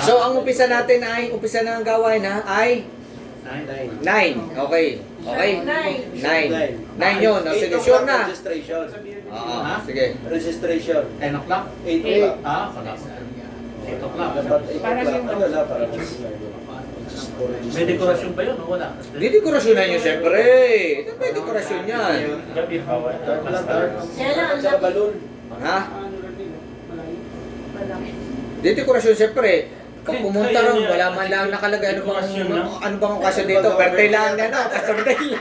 So, ang umpisa natin ay, umpisa na ang gawain ha, ay 9. Okay. Okay? 9 yun. O, sige, sure na. Registration. Oo, sige. Registration. 10 o'clock? 8 o'clock. Ah, kalap. 8 o'clock. Dapat 8 o'clock. Ano na, para May dekorasyon ba yun o wala? Di dekorasyon na yun, siyempre. Ito may dekorasyon yan. Gabi pa, Tsaka balloon. Ha? Di dekorasyon, siyempre. Pag pumunta ron, wala man lang nakalagay. Ano bang okasyon dito? Birthday lang yan, no? Pastor Dale.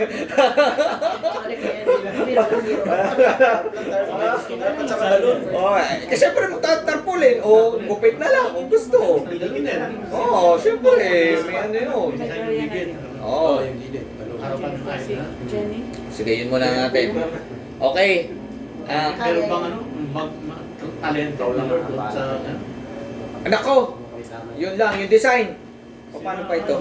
Dapat tsaka balloon. Oh, kasi siyempre magtatarpulin. O, gupit na lang kung gusto. Oo, siyempre. May ano yun. Oo. Sige, yun muna natin. Okay. Pero bang ano, talento lang doon sa... Anak ko, yun lang, yung design. O, paano pa ito?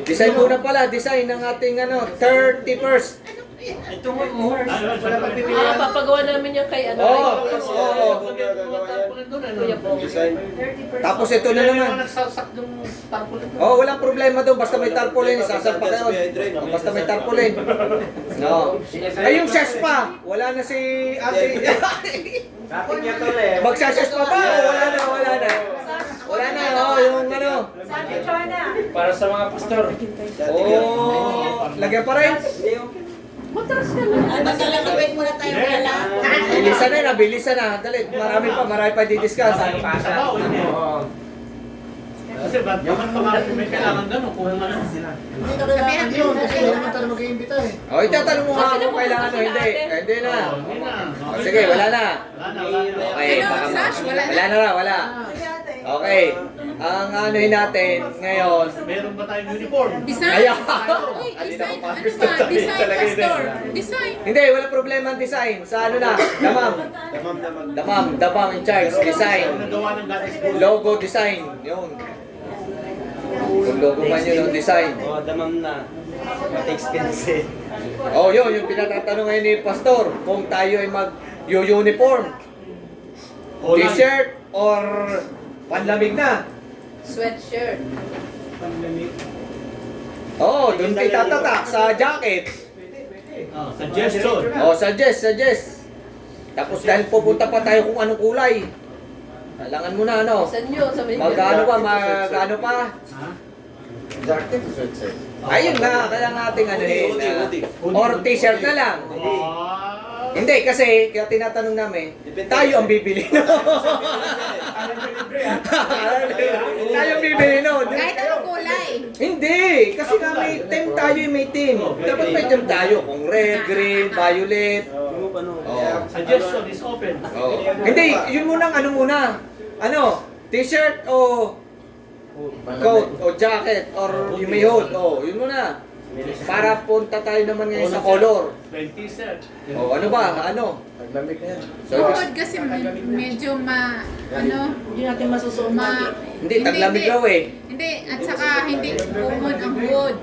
Design muna pala, design ng ating 31st. Ito mo. Wala pang pipilian. Papagawa namin yung kay ano. Oo. Kuya Bong. Design. Tapos ito na naman. Nagsasak yung tarpaulin. Oh, walang problema doon. Basta may tarpaulin, sasalpa kayo. O, basta may tarpaulin. No. Ay, yung sash pa. Wala na si ate. Magsasas pa ba? O, wala na, wala na. Wala na, oh, yung ano. Para sa mga pastor. Oh, lagyan pa rin. Matras ka na. Magkalakabit muna tayo pala. Bilisan na, bilisan na. Dali, marami pa di-discuss. Kasi ba't naman may kailangan gano'n kung ano sila. Hindi na kailangan yun kasi hindi naman tayo mag-iimbita eh. Oh, itatanong mo nga kung kailangan o hindi. Hindi na. Hindi na. Oh, sige, wala na. Wala na. Okay, baka wala na na, wala. Okay. Ang anuhin natin ngayon. Meron ba tayong uniform? Design? Ayan. Uy, design. Ano ba? Design, pastor. Design. Hindi, wala problema ang design. Sa ano na, damam. Damam in charge. Design. Nagawa ng God's School. Logo design. Yun. Kung logo man yun yung design. Oh, damam na. Pati expensive. Oh, yun, yung pinatatanong ngayon ni Pastor. Kung tayo ay mag-uniform. T-shirt or panlamig na. Sweatshirt. Oh, doon tayo tatatak sa jacket. Suggestion. Oh, suggest. Tapos dahil pupunta pa tayo kung anong kulay. Kailangan mo na ano. Saan nyo? Sa may Magano pa? Jacket o sweatshirt? Ayun nga, kaya nating ano or t-shirt na lang. Hindi, kasi kaya tinatanong namin, tayo ang bibili nun. Tayo ang bibili nun. Kahit anong kulay. Hindi, kasi nga may team tayo, may team. Dapat may team tayo, kung red, green, violet. Oh. Suggestion is open. Oh. Hindi, yun muna ano muna. Ano, t-shirt o coat o jacket or yung may hood. Oh, yun muna. Para punta tayo naman ngayon sa color. 20 set. Oh, ano ba? Ano? Naglamig na yan. Tuhod kasi medyo ano, Hindi natin masusuot Hindi, taglamig raw eh. Hindi, at saka hindi umod ang hood.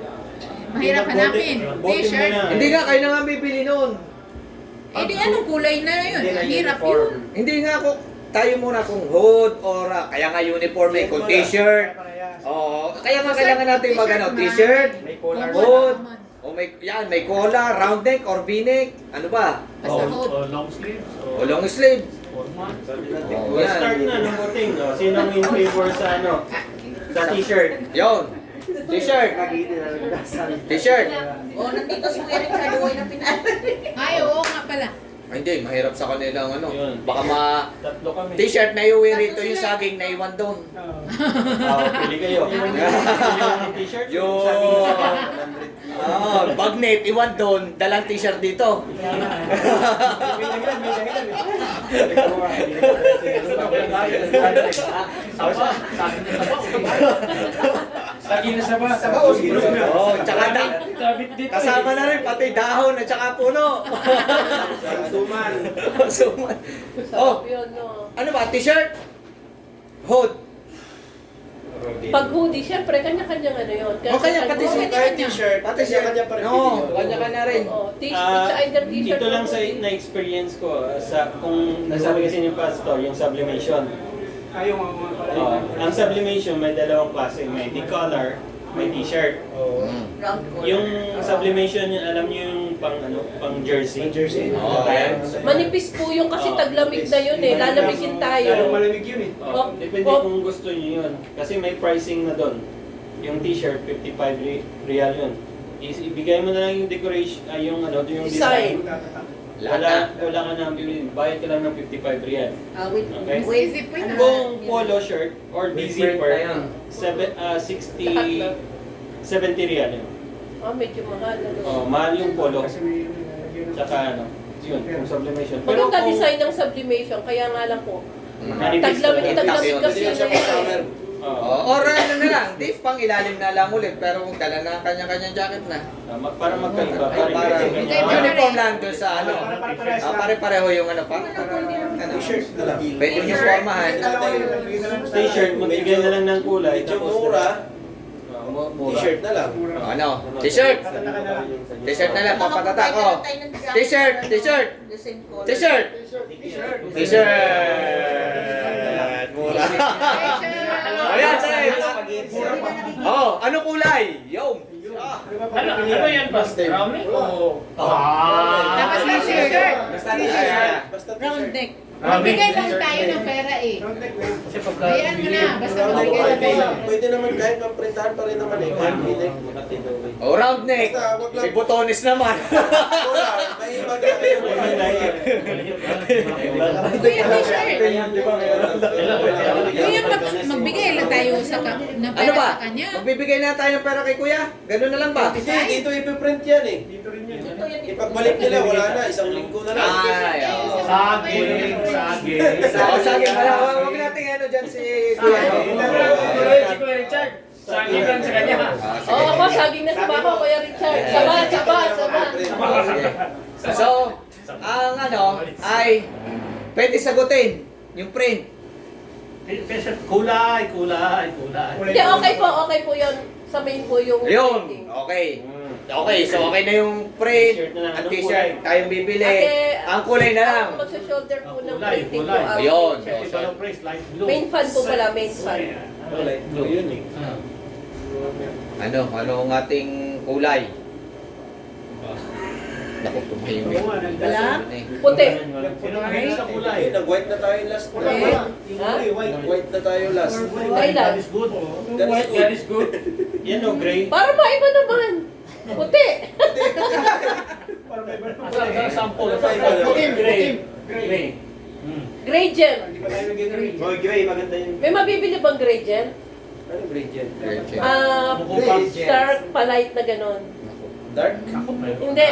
Mahirap hanapin. T-shirt. Hindi nga, kayo na nga bibili nun. Eh di anong kulay na yun? Ang hirap yun. Hindi nga ako, tayo muna kung hood or kaya nga uniform eh, kung t-shirt. Oo, kaya nga kailangan natin mag ano, t-shirt, hood, o may collar, round neck or v-neck, ano ba? Basta hood. O long sleeves. O long sleeve. Formal. Oh, We'll start na ng voting. Sinong in favor sa ano? Sa t-shirt. Yon. T-shirt. T-shirt. Oh, nandito si Eric Kaluoy na pinala. Ay, oo nga pala. Ay, hindi, mahirap sa kanilang ano. Yun. Baka Tatlo kami. t-shirt na iuwi rito yung saging na iwan doon. Pili kayo. Yung t-shirt. Yung bagnet, iwan doon, dalang t-shirt dito. Lagi na sa ba? Oh, tsaka kasama na rin pati dahon at tsaka puno. Suman. Suman. Oh, Yun, no. ano ba, t-shirt? Hood. Pag hoodie, syempre, kanya-kanyang ano yun. O kanya pati Oo, t-shirt. Kahit t-shirt, Pati shirt. kanya-kanya pa rin Oo, pili. kanya-kanya rin. Oo, t-shirt, either t-shirt. Ito lang sa na-experience ko sa kung nasabi kasi ng pastor yung sublimation. Ang sublimation may dalawang klase, may decolor, may t-shirt. Round collar. Yung sublimation, alam niyo yung pang jersey. Oo. Ayan. Manipis po yung kasi taglamig na yun eh. Lalamigin tayo. malamig yun eh. Depende kung gusto niyo yun. Kasi may pricing na doon. Yung t-shirt, 55 real yun. Ibigay mo na lang yung decoration, yung yung design. Wala ka nang bibili. Bayad ka lang ng 55 real. Wait. Okay. Wait. Isip ko na. Kung polo shirt or D-zipper, 70 real yun. Medyo mahal. Mahal yung polo. Tsaka yun, yung sublimation. Maganda design ng sublimation, kaya nga lang po. manipis Taglamig Taglamig kasi yun eh. Or ano na lang, di pang ilalim na lang ulit, pero kung dala na kanya-kanyang jacket na. Para magkaiba. Ay, para Magkaiba. uniform lang doon sa ano. Para-parehas lang. Pare-pareho yung ano, para T-shirt na lang. pwede yung formahan. T-shirt, magbigay na lang ng kulay. Medyo mura, Mura. t-shirt na lang. Ano? T-shirt! T-shirt na lang, papatata ko. T-shirt! T-shirt! The same color. T-shirt! T-shirt! Mura. Ayan, tayo. Oh, anong kulay? Yo! Ano yan, Pastor? Brownie o... Tapos t-shirt. Basta t-shirt. Basta Round t-shirt. neck. Magbigay lang tayo ng pera eh. Kasi pagka... Bayaan mo na. Basta Round neck, magbigay lang tayo. pwede naman kahit maprintahan pa rin naman eh. Kahit hindi. Oh, round neck. Si Butones naman. Wala, may iba ka kayo. Kuya t-shirt. Kuya magbigay lang tayo ng Ano pera ba? sa kanya. Magbibigay na tayo ng pera kay Kuya? Ganun na lang ba? Kasi dito ipiprint yan eh. Ipagbalik nila, wala na. Isang linggo na lang. Ay, oh. Saging. Oh, sabi pala, huwag natin ano dyan si Kuya. Richard. Saging lang sa kanya. Ako, saging na sa bako, Kuya Richard. Sabat. Sige. So, ang ano ay pwede sagutin yung print. Kulay. Hindi, okay po yun. Sa main po yung Yun, printing. okay. Okay, so okay na yung print T-shirt na lang. at Anong t-shirt. kulay? Tayong bibili. Ate, Ang kulay na lang. Ang magsa-shoulder po ng Kulay. printing po ang Ayun. t-shirt. Main fan po pala, main fan. Blue yun eh. Ano ang ating kulay? Naku, tumahimik. Wala. Puti. Sino ang hilig sa kulay? Nag-white na tayo last. Ha? Nag-white na tayo last. Kailan? is good. God is good. Yan o, gray. Para maiba naman. Puti. Sample. Gray. Gray gem. Oh, gray, maganda yun. May mabibili bang gray gem? Ano gray dyan? Dark palite na ganon. Dark? Hindi.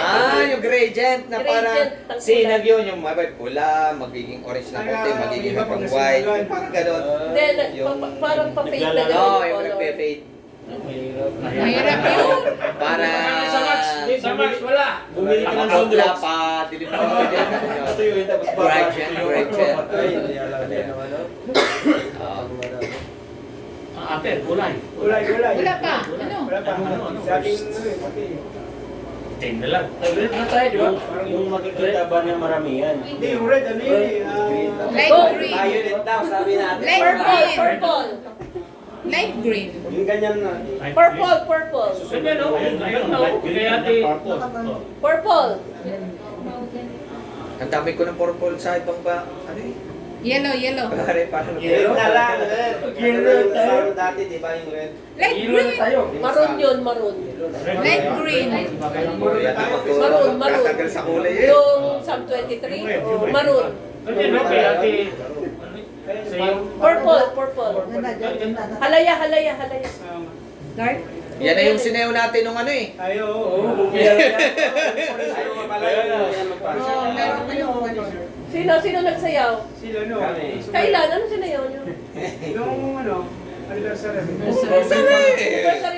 Yung gradient na Gradient parang ng sinag yun, yung mabay pula, magiging orange na puti, magiging pang white, yung parang gano'n. Hindi, Yung- parang pa-fade na naglalaro. ganon. Oo, yung nagpe-fade. Mahirap yun. Para Sa Max, wala. Bumili ka ng makapla sunrocks. pa, dilim pa yung Patuyuin tapos Gradient. Ay, hindi alam din naman. Ate, kulay. Wala pa. Ano? Ten na lang. Red na tayo, di ba? Yung makikita ba ng maramihan? Hindi, yung red, ano yun eh. Light green. Violet daw, sabi natin. Light Purple, green. purple. Light green. Yung ganyan na. Purple. Ganyan, no? Ayun, no? Kaya ate. Purple. Ang dami ko ng purple sa ibang ba, ano eh? Yellow. Parang Yellow na lang, red. Yellow tayo. Dati, di ba yung red? Light green. Maroon yun, maroon. Light green. Maroon. Katagal sa kulay eh. Yung Sam 23, maroon. Ganyan, no? Kaya ate. Sa'yo. Purple. Halaya. Dark. Yan na yung sinew natin nung ano eh. Ayaw mapala yung magpasa. Meron pa yung ano. Sino nagsayaw? Kami. Kailan? Ano sinayaw nyo? Anniversary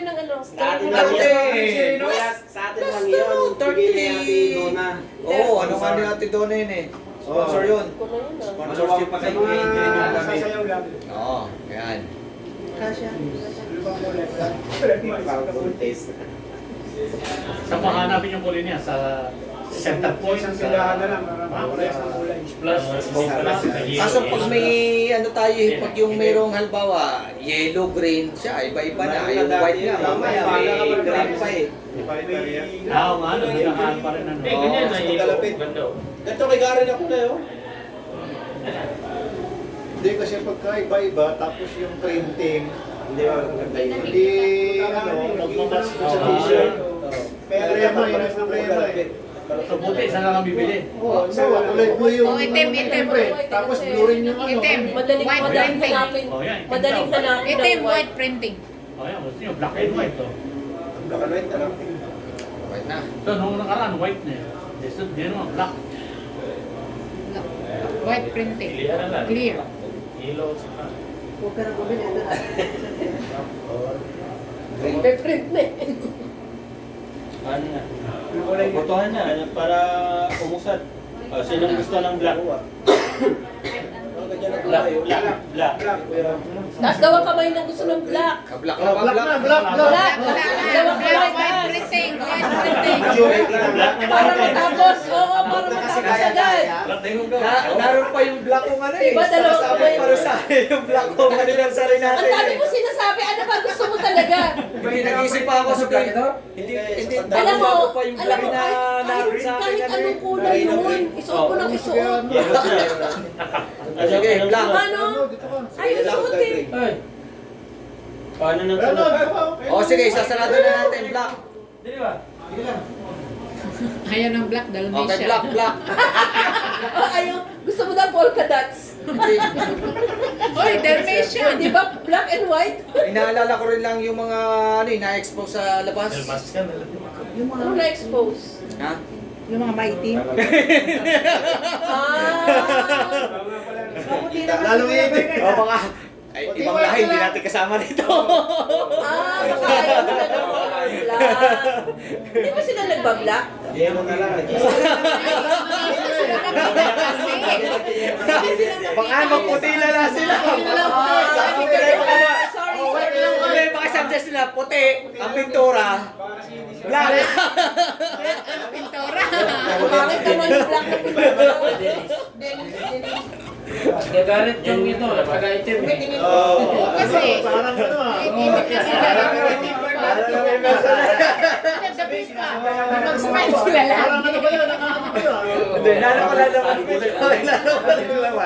ng ano? Sa atin lang lang yan. yan. Sa atin lang yun. Bigay ni Ate Donna. Oo, ano nga ni Ate Donna yun eh. Sponsor yun. Kung ano yun, ah. Sponsorship pa kayo. lang. Oo, yan. Kasha. Sa pahanapin yung kulay niya sa Center point. Isang silahan na lang. Kulay, isang kulay. Plus, Kaso pag may ano tayo, pag yung merong halimbawa, yellow, green siya, iba-iba na. Yung white nga, mamaya may green pa eh. Oo nga, nagkakahan pa rin ano. ganyan na Magkalapit. Ganda. Ganito kay Garen ako na yun. Hindi kasi pagka iba-iba, tapos yung printing, Hindi ba maganda yun? hindi magmamas sa t-shirt. Problema, yun ang problema eh. So buti, saan lang ang bibili? Oo, kulay blue yung Oh, itim, ano, itim. siyempre. Tapos blue rin yung ano. Itim. Madaling White madaling printing. hanapin. Oh, yan. Madaling hanapin. Itim, ng white printing. Oh, yan. Gusto nyo, black and white to. Black and white na lang. White na. So, nung nakaraan, white na yun. This is, di naman, black. White printing. Pilihan na lang. Clear. Ilaw sa Pe-print na eh. ano na. Botohan na para umusad. Sino gusto ng black? Ganyan na Black, kulay. black, black. Tapos daw ang kamay ng gusto ng black. Black Oh, black na, black. Black. Black, white printing. White printing. Black na Para natin. matapos. Oo, para matapos agad. Naroon pa yung black kong ano eh. Iba, dalawang Sabi kamay. para sa akin yung black kong anniversary Ang natin dami eh. mo sinasabi. Ano ba gusto mo talaga? Hindi nag-isip pa ako sa black ito. Hindi, Alam mo, bago pa yung alam black mo, na naroon sa akin. kahit ano eh. anong kulay yun. Isuot mo ng isuot. Sige, black. Ano? Ay, isuotin. Paano nang Ano, sunod? O sige, sasarado na natin black. Ayaw ng black, Okay, Dalmatian. black, black. Oh, ayaw. Gusto mo daw polka dots. Hindi. Oy, Dalmatian. Di ba black and white? Inaalala ko rin lang yung mga ano eh, na-expose sa labas. Ano na-expose? Ha? Yung mga maitim. Lalong iibig. O mga, ay, ibang lahi, hindi natin kasama dito. Baka ayaw nila ng black. Di ba sila nagbablack? Yelo na lang. Baka magputila na sila. Sorry. Hindi, baka suggest nila, puti, ang pintura, black. Pintora. Bakit naman yung black na pintura? Gagalit yung ito, napag-item eh. Kasi, Parang ano ah. ibig na sila. Nagdapit pa. Mag-smile sila Parang lagi. ano ba yun? Nakakama ko yun. Hindi, lalo naman.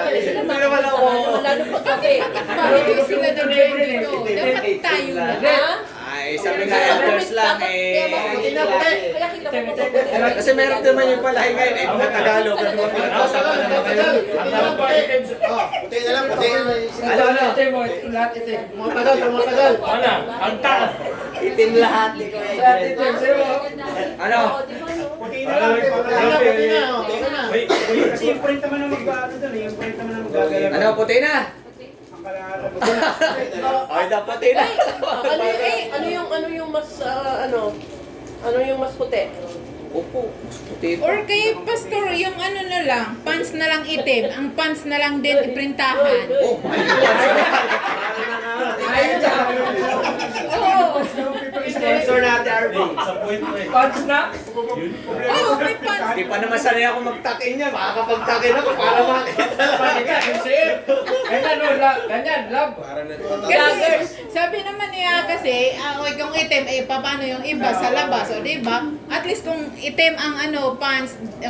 Hindi naman ako. Lalo pagkape. Hindi sila nag-join dito. Dapat tayo na. Ha? Ay, sabi nga elders lang eh. Kaya kita mo pa. Kasi meron naman yung palahi ngayon eh, mga Tagalog. Ano ba pinag-usapan naman ngayon? Puti na lang, puti. Ano? Matagal, matagal. Ano? Ang taas. Itim lahat. Ano? Puti na lang. Puti na, oh. Teka na. Kasi yung print naman ang mag-ano doon eh. Yung print naman ang magagalaw. Ano, puti na? Ang kalaharan. Ay, dapat puti na. Ano yung mas ano yung mas puti? Opo, mas puti pa. Or kay Pastor, yung ano na lang, pants na lang itim. Ang pants na lang din iprintahan. Oh, Oo. Sponsor natin, Arvin. Sa point mo eh. Oo, may pants. Hindi pa naman sanay ako mag-tuck-in niya. Makakapag-tuck-in ako para makita lang. Para na Kasi, sabi naman niya kasi, kung itim, paano yung iba sa labas, o diba? At least kung itim ang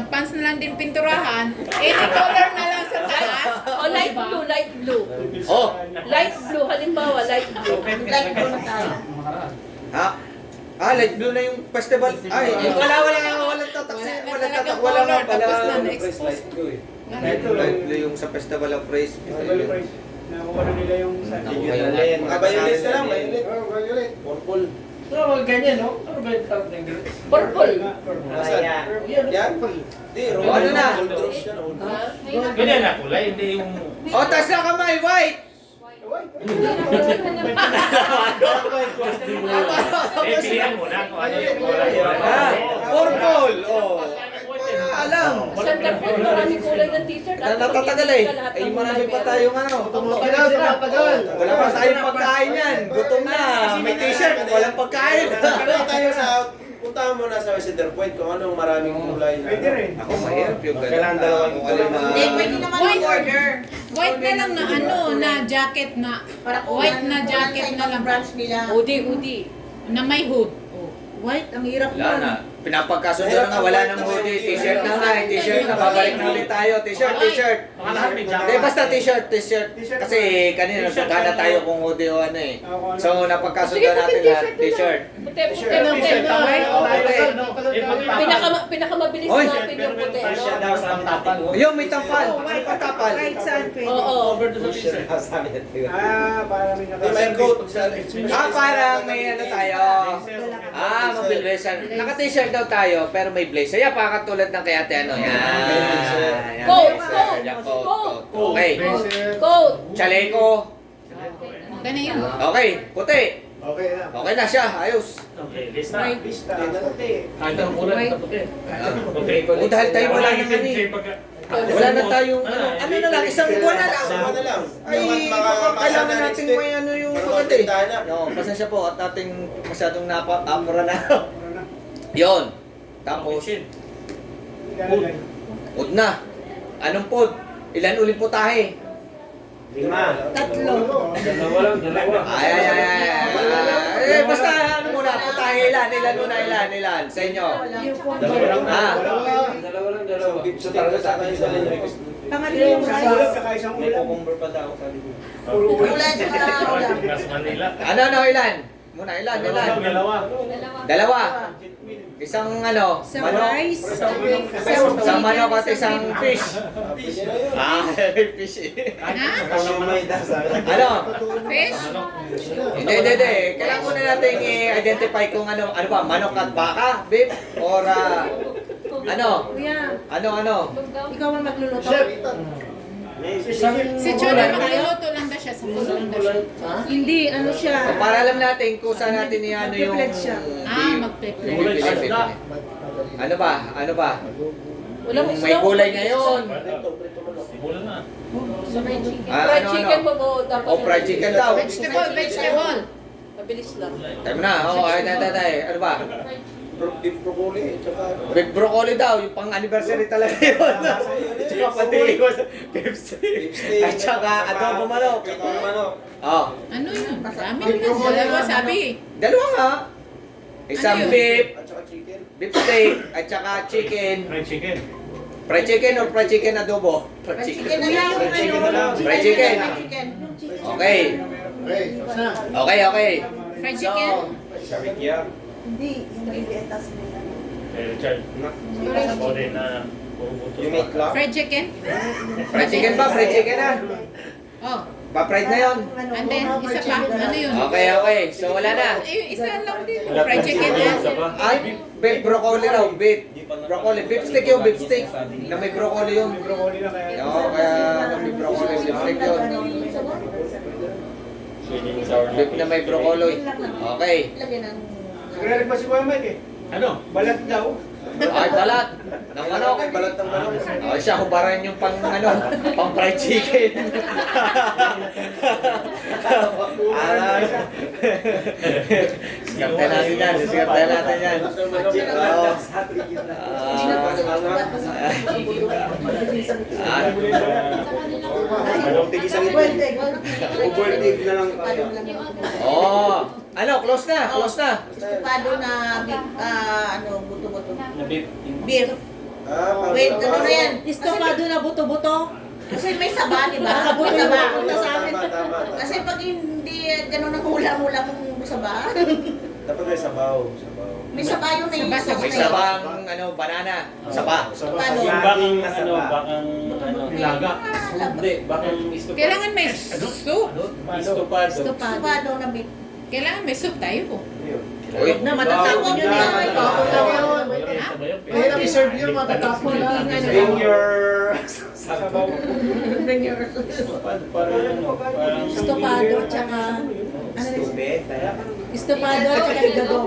pants na lang din pinturahan, color na lang sa taas. Oh, light blue, light blue. Oh, Light blue, halimbawa, light blue. Light blue na tayo. ha? Ah, light blue na yung festival. Ay, walang tatak. Wala nga pala. Tapos na, Ano, next. press light ko eh. Light blue yung sa festival of praise. Bible price. Nakuha na nila yung sa Nakuha. Mga violet na lang, violet. Oh, violet. Purple. Purple. Yan. Di, O, ano na? Gold drops yan. Gold drops. Ha? Ganyan na kulay, hindi yung... Oh, taas na kamay, white! Pilihan mo na kung ano yung kulay. Ah, purple! Oh, alam. Center point, maraming kulay ng t-shirt. Natatagal eh. Ay, marami pa tayong ano. Tumatagal, tumatagal. Wala pa tayong pagkain yan. Gutom na. May t-shirt, walang pagkain. Kaya tayo sa punta pupuntahan mo na sa Cedar Point kung anong maraming kulay na. Pwede rin. Ako mahirap yung ganun. Kailangan dalawang Kung alin na... Hindi, pwede naman White. order. White na lang na ano, na jacket na. Para kung White na jacket na lang. branch nila. Hoodie. Na may hood. White, ang hirap Wala na. Pinapagkasundo na nga, wala nang hoodie. T-shirt na nga, t-shirt na. Babalik na ulit tayo. T-shirt. Mga lahat may Hindi, basta t-shirt. Kasi kanina nagpunta na tayo kung hoodie o ano eh. So, napagkasundo natin lahat. T-shirt. Puti, T-shirt, tama eh. Pinakamabilis Oy. natin yung puti, Siya no? daw sa tapal. Yung may tampal. May patapal. Oo. Over to sa t-shirt. Para may Di may coat sa Parang may ano tayo. Magbilbesan. Naka-t-shirt daw tayo, pero may blazer. Yan, pakatulad ng kay ate ano. Yan. Coat, Blazer. Yan, coat, coat. Okay. Coat. Chaleco. Ganun yun. Okay. Puti. Okay na. Okay na siya. Ayos. Okay, lista. Pista. Puti. Kahit ang kulay, puti. O dahil tayo wala na kani. Wala na tayong ano na lang, isang buwan na lang. Sama na lang. Ay, kailangan natin may ano yung maganda eh. Tindahan na. No, pasensya po at ating masyadong apura na. Yon. Tapos, pod na. Anong pod? Ilan ulit po tahe? 5. Tatlo. Ay. Basta ano muna, putahe ilan muna, sa inyo. So, talaga sa akin sa inyo. Pangatlo yung Isang rice. ulam, saka isang May ulam. cucumber pa daw sa likod. Ulan sa ulam. Nasa Manila. Ano, ilan? Muna, ilan? Dalawa. Isang ano, Sa manok. rice. Isang manok at isang fish. Fish eh. Ano? Fish. Hindi. Kailangan muna natin i-identify kung ano ba, manok at baka, beef, or ano? Kuya, Ano? ikaw ang magluluto. Si Chona, magluluto lang daw siya. Sa food lang daw siya. Hindi, ano siya. Para alam natin kung saan natin i-ano yung... Magpe-plate siya. Magpe-plate. Ano ba? Walang Yung may gulay ngayon. Bulan na. Fried chicken mo mo dapat. O fried chicken daw. Vegetable. Mabilis lang. Tayo na. Ano ba? Beef broccoli, tsaka Big broccoli daw, yung pang-anniversary talaga yun. Tsaka pati beef steak. At saka adobo manok. Tsaka manok. Oh, Ano yun? Dami na. Dalawa sabi. dalawa nga. Isang Ano yun? beef, At saka chicken. beef steak, at saka chicken. Fried chicken. Fried chicken or fried chicken adobo? Fried Chicken chicken. na lang. Fried chicken na lang. Fried chicken. Okay. Okay, tapos na. Okay. Fried chicken. Sarikya. Hindi, ingredients nila. Richard. Ako din na puputo. You make club? Fried chicken. Fried chicken ba? Fried chicken na. Oh. Pa-fried na yon. And then, isa pa. Ano yun? Okay. So wala na. Eh, isa lang din. Fried chicken na. Ay, beef broccoli raw. Beef. Broccoli. Beef steak yung beef steak. Na may broccoli yun. Broccoli na kaya. Oo, kaya may broccoli. Beef steak yun. Beef na may broccoli. Okay. Lagyan ng... Nagre-request si Kuya Mike eh. Ano? Balat daw. Ay, balat. Ng manok. Balat ng manok. Ay, siya hubaran yung pang fried chicken. Siskarte natin yan. Oo. Anong tigisang ito? Overtake na lang. Ano, close na. Estupado na beef, buto-buto. Na beef. Beef. Wait, ano na yan? Estopado na buto-buto. Kasi may saba, di ba? Nakabuto May saba. na sa amin. Tama. Kasi pag hindi ganun ang hula-hula kung saba, Dapat may sabaw. may saba yung may Saba, sauce May na yun. sabang banana. Saba. Estupado. Yung bakang Nilaga. Hindi, bakang istopado. Kailangan may soup. Istopado. Estupado na beef. Kailangan may soup tayo. Uy. Na matatapon yun na. Mahirap i-serve yun, matatapon na. Bring your... Sabaw. Istopado, parang Estopado tsaka Stupid. estopado tsaka higado.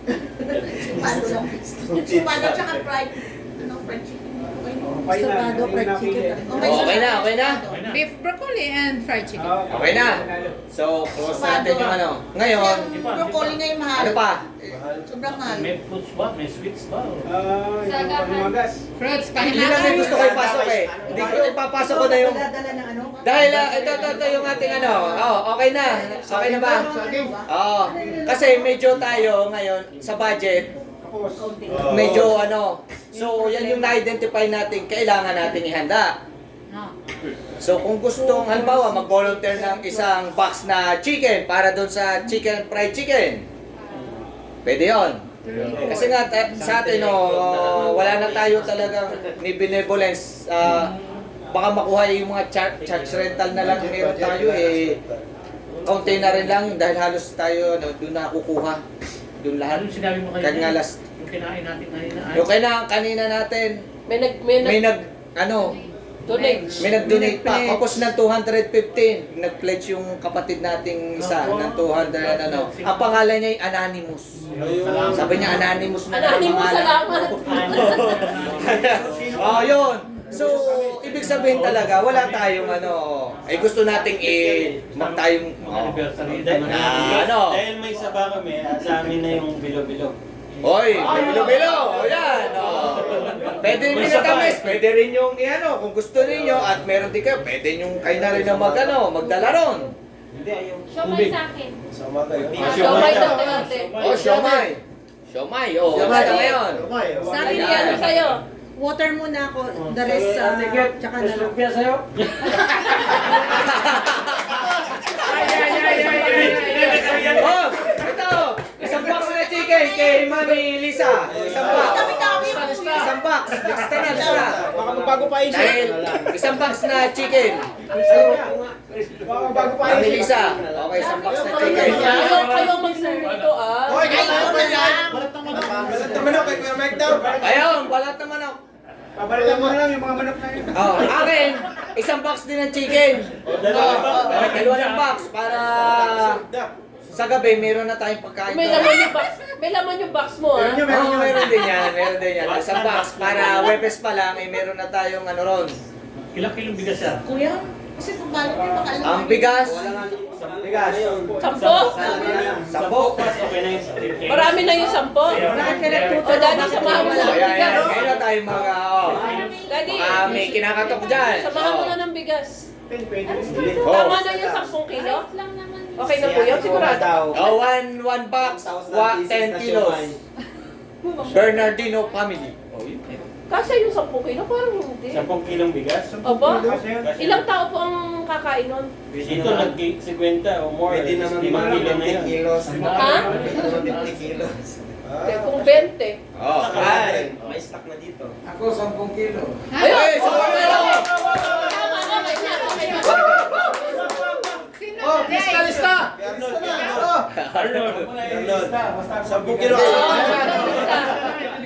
Estupado lang. Estupado tsaka fried. Fried chicken. Okay. Estofado, fried chicken. Okay na, okay na. Beef broccoli and fried chicken. Okay na. So, close natin yung ano. Ngayon, Broccoli ngayon mahal. ano pa? Sobrang mahal. May fruits ba? May sweets ba? Yung pangmagas. Fruits, Hindi lang may gusto ko ipasok eh. Hindi ko ipapasok ko na yung... Dala ng ano? Dahil ito yung ating ano. Oh, okay na. Okay na ba? Oo. Kasi medyo tayo ngayon sa budget. Medyo ano. So, yan yung na-identify natin kailangan natin ihanda. No. So, kung gustong halimbawa mag-volunteer ng isang box na chicken para doon sa fried chicken. Pwede yun. Kasi nga sa atin, wala na tayo talagang ni benevolence. Baka makuha yung mga church rental na lang meron tayo eh. Kaunti na rin lang dahil halos tayo doon na kukuha. Doon lahat. Anong sinabi mo Kaya kanina? nga last. Yung kinain natin kanina. Yung kanina natin, May may nag-donate pa. Kapos ng 215. Nag-pledge yung kapatid nating isa ng 200 ano. Ang pangalan niya ay Anonymous. Sabi niya Anonymous na ang pangalan. Oh, yun. So, ibig sabihin talaga, wala tayong ano, ay gusto nating magtayong Anniversary. Dahil may saba kami, sa amin na yung bilo-bilo. Oy, may bilo-bilo. O yan. Pwede rin minatamis. Pwede rin yung kung gusto niyo at meron din kayo, pwede yung kayo na rin na magdala ron. Siomay sa akin. Sama kayo. Siomay daw natin. Oh, siomay. Siomay, oh. Siomay na ngayon. Sa akin yan, sa'yo. Water muna ako, the rest tsaka na lang. Oh, ito. Isang box na chicken kay Mami Lisa. Isang box. Isang box. Lista na, lista. Baka magbago pa isip. Dahil isang box na chicken. Baka magbago pa Mami isip. Lisa. Okay, isang box na chicken. Kayo mag-serve nito ah. Hoy, balat naman ako kay Kuya Mike daw. Ayun, balat na manok. Pabalitan mo na lang yung mga manok na yun. Oh, akin, isang box din ng chicken. Dalawa ng box para sa gabi meron na tayong pagkain. May laman yung box. May laman yung box mo ah. Oo, meron din yan, meron din yan. Isang box para Webes pa lang, meron na tayong ano ron. Ilang kilong bigas yan? Kuya, kasi kung balik mo baka alam. Ang bigas, Sampo? sampo. Okay na yun. Marami na yung sampo. Bakit ka nagtuto? O daddy, samahan mo na ng Ayan, bigas. ngayon na tayo Daddy, may kinakatok dyan. samahan mo na ng bigas. Oh. Tama na yung 10 kilo? Rice lang naman. Okay na po yun, sigurado. Oh, one box, 10 kilos. Bernardino family. Kasi yung 10 kilo, parang hindi. 10 kilong bigas. Opo? Ilang tao po ang kakain nun? Dito nag-50 o more. Pwede naman 5 kilo na yun. kilos. Ha? 50 kilos. Kung 20. Oh, Ay, may stock na dito. Ako, 10 kilo. Ayun! Hey, so Tama, okay na, okay na. Oh, lista! Arnold. 10 kilo.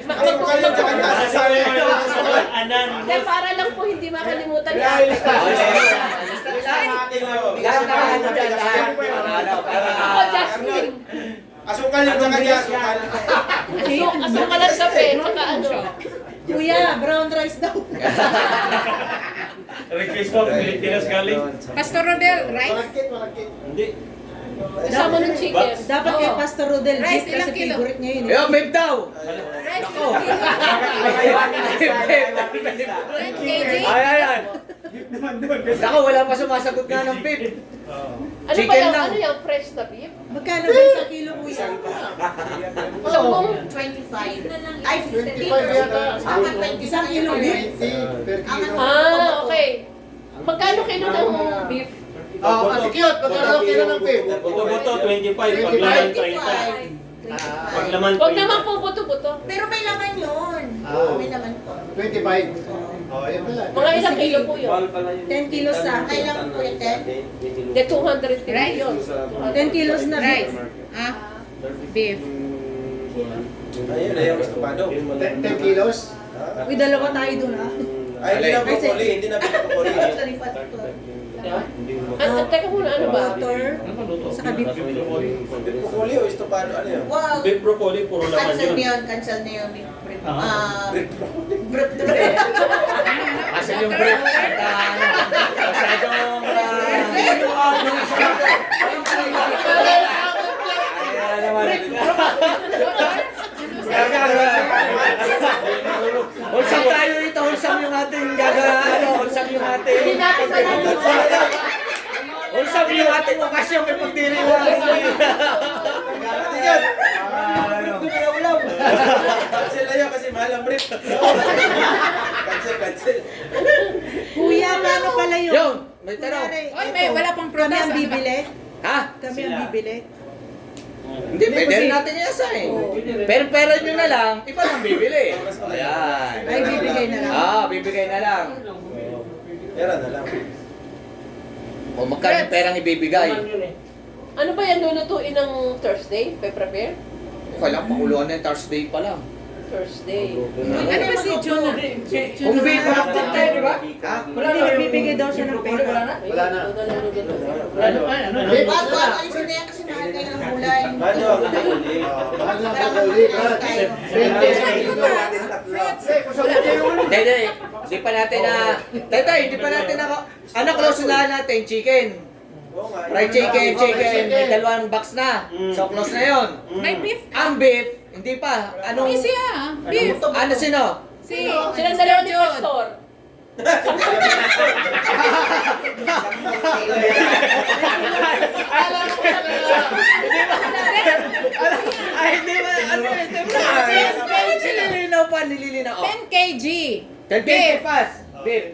Magkukulang sa kanya. Sasabi mo na sa kanya. Hindi, para lang po hindi makalimutan niya. lahat na ano dyan, lahat. Ako, Jasmine. Asukal yung sa kanya. Asukal. Asukal at kape, saka ano. Kuya, brown rice daw. Request ko, Pilipinas galing. Pastor Rodel, rice? Malagkit. Hindi. Kasama ng chicken. Dapat kay Oo. Pastor Rodel, Rice, beef kasi ilang kilo? favorite niya yun. Ayun, babe daw. Rice, Ako. 10 kg? Ay. Ako, wala pa sumasagot nga ng babe. Ano ba Chicken yung, lang. ano yung fresh na beef? Magkano ba sa kilo, kuya? Sabong 25. Ay, 25 yata. Isang kilo beef? 20 per kilo. Ah, okay. Magkano kilo ng beef? Oh, Ate Cute, magkano kilo ng beef? Buto-buto, 25. Paglaman, 30. Paglaman, Huwag naman po buto-buto. Pero may laman yun. May laman po. 25. Oh, yun pala. Mga ilang kilo po yun? 10 kilos sa akin. Kailangan po yung 10. De 250 Rice? yun. 10 kilos na beef. Rice. Ah, beef. Ayun, ayun. Estupado. 10 kilos? Uy, dalawa tayo dun ah. Ay, hindi na broccoli. Hindi na broccoli. At teka muna, ano ba? Water, saka beef. Broccoli o estupado? Ano yun? Wow. beef broccoli, puro laman Cancel yun. na yun. Cancel na yun. Ah. Brip. Nasaan yung brief? Masyadong... Ayan naman. Hulsam tayo ito, hulsam yung ating hulsam yung ating... Hulsam yung ating okasyon may pagdiriwang. Cancel na yun kasi mahal ang brief. Cancel. Kuya, paano pala yun? Yung, may tanong. Oy, may wala pang Kami prutas. ang bibili? Ha? Kami ang bibili? Hindi, pwede rin natin i-asa eh. Pero pera nyo na lang, iba nang bibili. Ayan. Ay, bibigay na lang. Bibigay na lang. Pera na lang. O magkano yung perang ibibigay? Ano ba yan lulutuin ng Thursday? Prepare? Kailangan pakuluan na yung Thursday pa lang. Thursday. Ano ba si Jonah? Kung bibigay tayo, di ba? Ha? Hindi, nagbibigay daw siya ng pera. Wala na. Alisin na yan kasi mahal kayo ng gulay. Ano? Mahal na sa ulit. Hindi. Hindi pa natin na... Hindi pa natin na... Ano, close na natin, chicken. Oo nga. Fried chicken. May dalawang box na. So, close na yun. May beef. Ang beef, hindi pa. Anong... Easy beef. Ano sino? Si Silang dalawa ni Pastor. Ay, hindi ba? Ano nililinaw pa, nililinaw. 10 kg. 10 Beef. pas. Beef.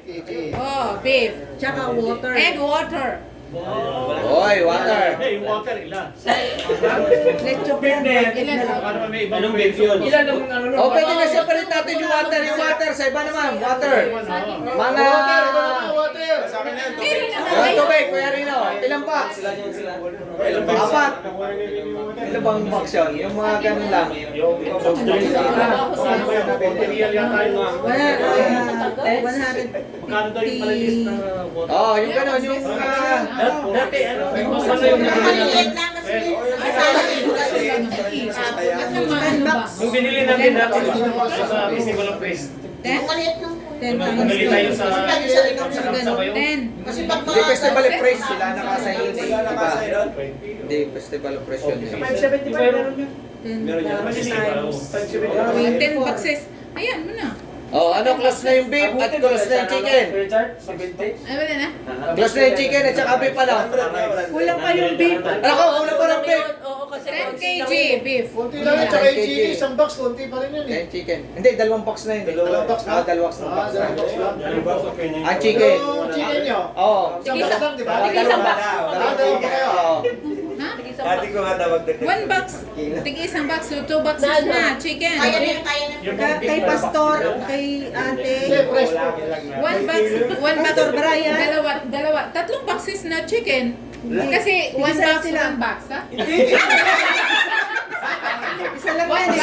Oh, beef. Tsaka water. And water. Oy, water. Yung water, ilan? Lecho yan. Ilan? Ano may iba? Anong beef yun? Ilan ang ano? O, pwede na separate natin yung water. Yung water, sa iba naman, water. Mga... Sa akin na yan. Meron naman Ang kayo. tubig, Kuya Rino. Ilang box? Apat. Ilang bang box yun? Yung mga ganun lang. Material yata yung... 150. Magkano daw yung palagis na water? Oh, yung ganun, yung... Dati, ano yung Maliliit lang kasi. Nung binili natin dati sa Festival of Praise, Maliit lang po. 10 bumili tayo sa... Kasi lagi sa inom sa Sabayo. 10. Kasi pag Hindi, mga... Festival of Praise. Sila nakasay yun eh. Wala na Diba? kasi yun. Hindi, Festival of Praise yun eh. 575 meron yun. 10 boxes. Ayan mo na. Oh, ano, close na yung beef at close na yung chicken. Ay, wala na. Close na yung chicken at saka beef pala. Kulang pa yung beef. Ano ko, una pa ng beef. Oo, kasi 10 kg beef. Konti lang yan, tsaka yung chili, isang box, konti pa rin yun eh. Yung chicken. Hindi, dalawang box na yun eh. Dalawang box na? Dalawang box na. Dalawang box lang. Ang chicken. Yung chicken nyo, Oo. isang box lang, di ba? Isang box. Dalawang pa kayo. Oo. Ha? Dati ko nga tawag na. 1 box. Tig isang box. So 2 boxes na. Chicken. Kaya na yun, kaya na yun. Kay Pastor, kay Ate. Hindi, fresh po. 1 box. 1 box. Pastor Brian. Dalawa. 3 boxes na chicken. Kasi 1 Isa box, sila. 1 box, ha? Isa lang yan eh.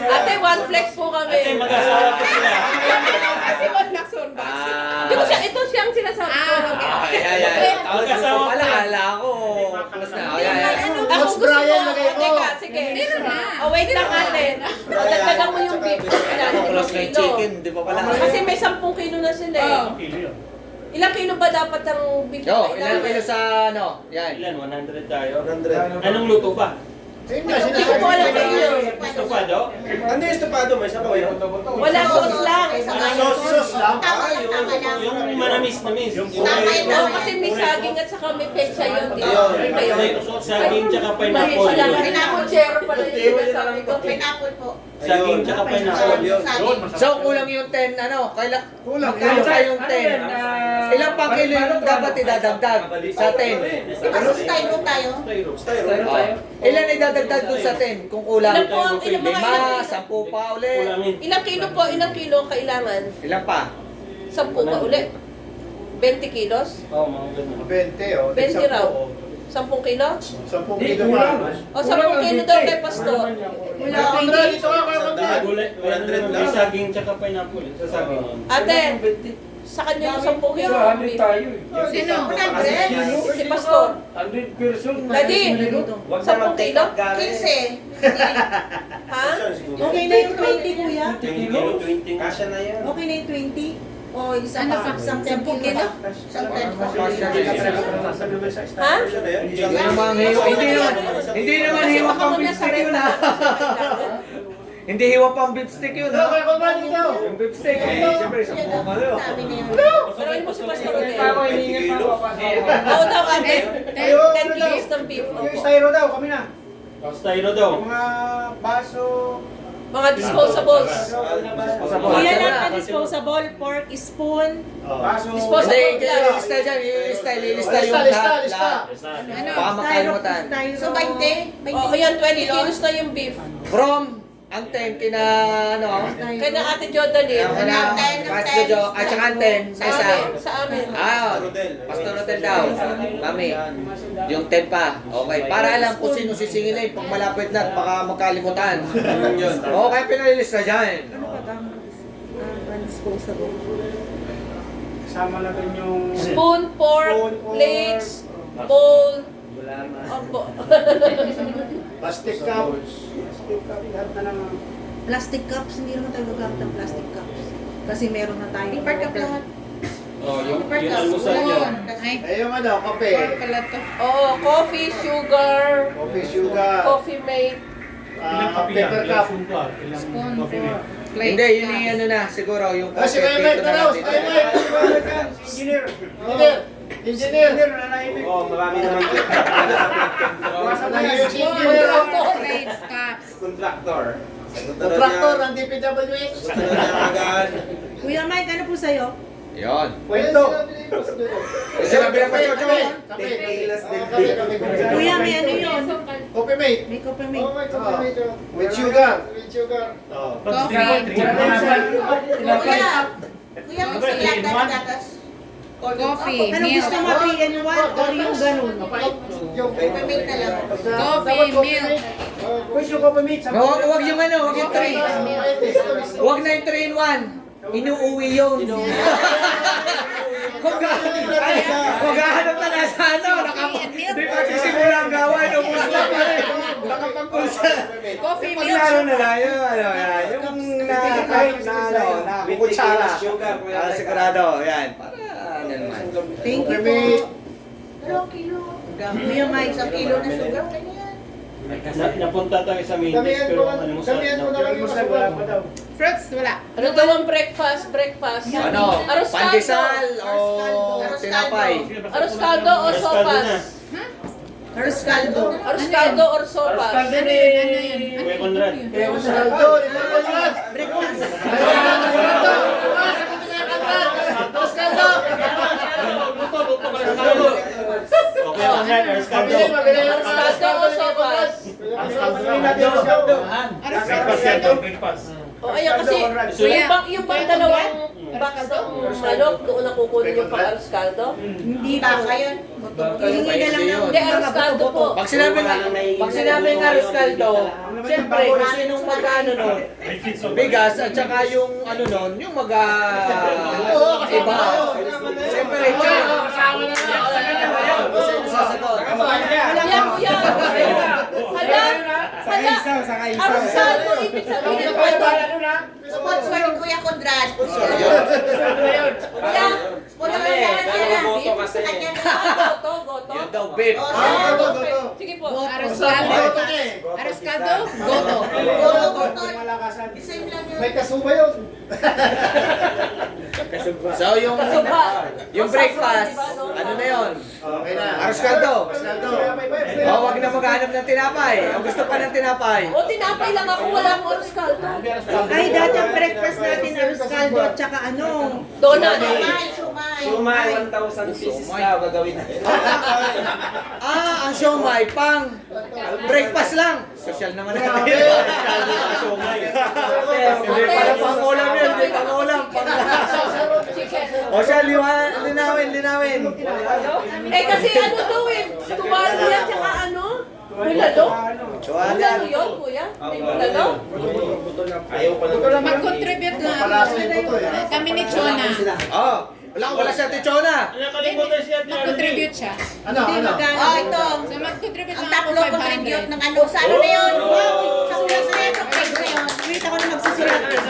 Ate, one flex po kami. Ate, mag-asawa po sila. Kasi 1 box, 1 box. Di ko siya, ito siyang sinasabi ko. Ay. Magkasawa pala, ala ko. Close na. Oh, yeah. Ako Mas gusto Brian, ko. lagay mo. Teka, sige. Meron na. Oh, wait lang ate. Dagdagan mo yung beef. Ako, close na yung chicken. Di ba pala? Kasi may 10 kilo na sila eh. Oh. Kilo yun. Ilang kilo ba dapat ang beef Yo, na ilan kilo sa ano? Yan. Ilan? 100 tayo? 100. Anong luto ba? Same na, Hindi ko po alam sa inyo. Estofado? Ano yung estopado? May sabaw yun? Wala sauce lang. Sauce lang. Tama lang, tama lang. Yung manamis-namis. Tama yun. Oo, kasi may saging at saka may petsa yun. Di ba? Ayun. Ano ba yun? Saging tsaka Mali pineapple. pala. Pinapuchero pala yung sinasabi ko. Pineapple po. Saging tsaka pineapple. Saging. So, kulang yung 10, ano? Kulang. Magkano pa yung 10? Ilang pang kilo yung dapat idadagdag sa 10? Kasi styro tayo. Styro. Oh. Ilan idadagdag dun sa 10? Kung kulang? Ilan po ang- ilan mga 5, ilan? 10 pa uli. Kulangin. Ilang kilo po? Ilang kilo ang kailangan? Ilan pa? 10 pa uli. 20 kilos? Oo, mga ganun. 20 oh. 20 raw. 10 kilo? 10 kilo pa. O 10 kilo daw kay Pastor. Wala Kaya kay Andra, dito ka kaya Andra. Gulay, may saging tsaka pineapple. Sa saging. Ate, Sa kanya yung 10 kilo. Sa 100 tayo eh. Sino? Si Pastor. 100 person. Daddy, 10 kilo? 15. Ha? Okay na yung 20, kuya? 20 kilos. Kasya na yan. Okay na yung 20? O isa Ano pa? pa? Isang 10 10 kilo? Isang 10 pa. Ha? Kasya na yan. Hindi naman hindi naman hiwa pang beef stick yun ha. Hindi hiwa pang beef stick yun ha. Yung beef stick siyempre isang pumalo. Sabi na yun. Pero yun mo si Pastor Rodel. Oo daw, ate. 10 kilos ng beef. Yung Opo. styro daw, kami na. Styro daw. Yung mga baso. Mga disposables. Kuya lang na disposable, fork, spoon. Baso. Disposable. Hindi, ilista dyan, ilista yung lahat. Ano? Baka makalimutan. So 20? 20 Oo, yan, 20 kilos na yung beef. From ang 10 kina ano? Kaya na ate Jodaline. Ang kina Pastor Jo at saka ang 10 sa isa. Sa amin. Pastor Rodel daw. Mami, yung 10 pa. Okay, para alam kung sino sisingilin pag malapit na at baka makalimutan. Okay, pinalilista dyan. Ano pa bang disposable? Kasama na rin yung... Spoon, fork, Spoon, fork. plates, bowl. Opo. Plastic cup. Plastic cup, lahat na naman. Plastic cups, hindi naman tayo gagamit ng plastic cups. Kasi meron na tayo. Paper cup lahat. Oh, yung almusal niyo. Yun. Ay, Eh yung ano, kape. four pala to. Oo, coffee, sugar, Coffee, sugar. coffee mate. Paper cup. Spoon, fork, plate. Hindi, yun yung ano na, siguro yung Kasi kayo dito Mike na Taraos, natin. kayo Mike. Engineer. Engineer. Engineer. Engineer na naibig. Oo, marami naman. Iwasan na yun. Engineer. Plates, cups. Contractor. Contractor ng DPWH. Kuya Mike, ano po sa'yo? Yun. Kwento. Sinabi na pa yun, Kuya, may ano yun? Coffee mate. May coffee Oh, mate. may coffee mate. With sugar. With sugar. Oh. Coffee. Kuya, kuya, gusto yan na gatas. Coffee. Ano Milk. gusto mo, 3 and 1 or yung ganun? Pipimit na lang. Coffee, milk. Push yung coffee mate. Huwag yung ano, huwag yung 3. Huwag na yung 3 in 1. Inuuwi yun. Maghahanap na nasa ano. Hindi pa sisimula ang gawa. Ubus na pa rin. Nakapagpulsa. Coffee, milk. Paglaro na lang yung ano, yan. Yung kutsara. Sigurado, yan. Para ano naman. Thank you po. Pero kilo. Kuya Mike, Isang kilo na sugar, ganyan. Napunta tayo sa main dish Damihan pero mo almusal na daw. lang yung Almusal, wala pa daw. Fruits, wala. Ano daw ang breakfast? Ano? Arroz caldo. Pandesal o tinapay? Arroz caldo o Arroz caldo na. sopas? Arroz caldo. Arroz caldo or sopas? Ano yun? Kuya Conrad. Saldo. Breakfast. Okay, Conrad, Arroz caldo. Arroz caldo o sopas? O ayun kasi, yung bang dalawang box ng manok, doon nakukunin yung pang arroz caldo? Hindi po. Baka yun. Hihingi na lang ng Hindi, arroz caldo po. Pag sinabi ng arroz caldo, siyempre, kung sinong magkano nun, bigas at saka yung ano nun, yung iba. Siyempre, ito. Hala, kuya. Hala, arroz caldo, ibig sabihin po ito. Sponsor ni Kuya Conrad. Sponsor Kuya, na yan. Sa kanya na. goto. Yun daw, beef. Sige po. Arroz caldo. Arroz caldo, goto. Malakasan. Same lang yun. May kasuba yun. So, yung breakfast, ano na yun? Okay na. Arroz caldo. Saldo. O, wag na maghanap ng tinapay. Ang gusto pa ng tinapay. O, tinapay lang ako, wala akong arroz caldo. Ay, dati ang breakfast natin, arroz caldo at saka ano? Donut. Shumay. 1,000 pieces daw gagawin natin. Ang siomay, pang breakfast lang. Social naman natin. Hindi pala pang ulam yun, hindi pang ulam. Chicken. O siya, linawin. Eh kasi ano daw eh, tuwalo yan tsaka ano? Bulalo? Bulalo yun, kuya? May bulalo? Ayaw pa naman. Mag-contribute lang. Kami ni Chona. Wala siya Tichona. Nakalimutan siya. Mag-contribute siya. Ano? Oh, ito. So mag-contribute Ang lang ako tatlo contribute 500. ng ano. Sa ano na yun? Wow! Sa ulas na yun. Page na yun. Wait ako na magsusulat. 500.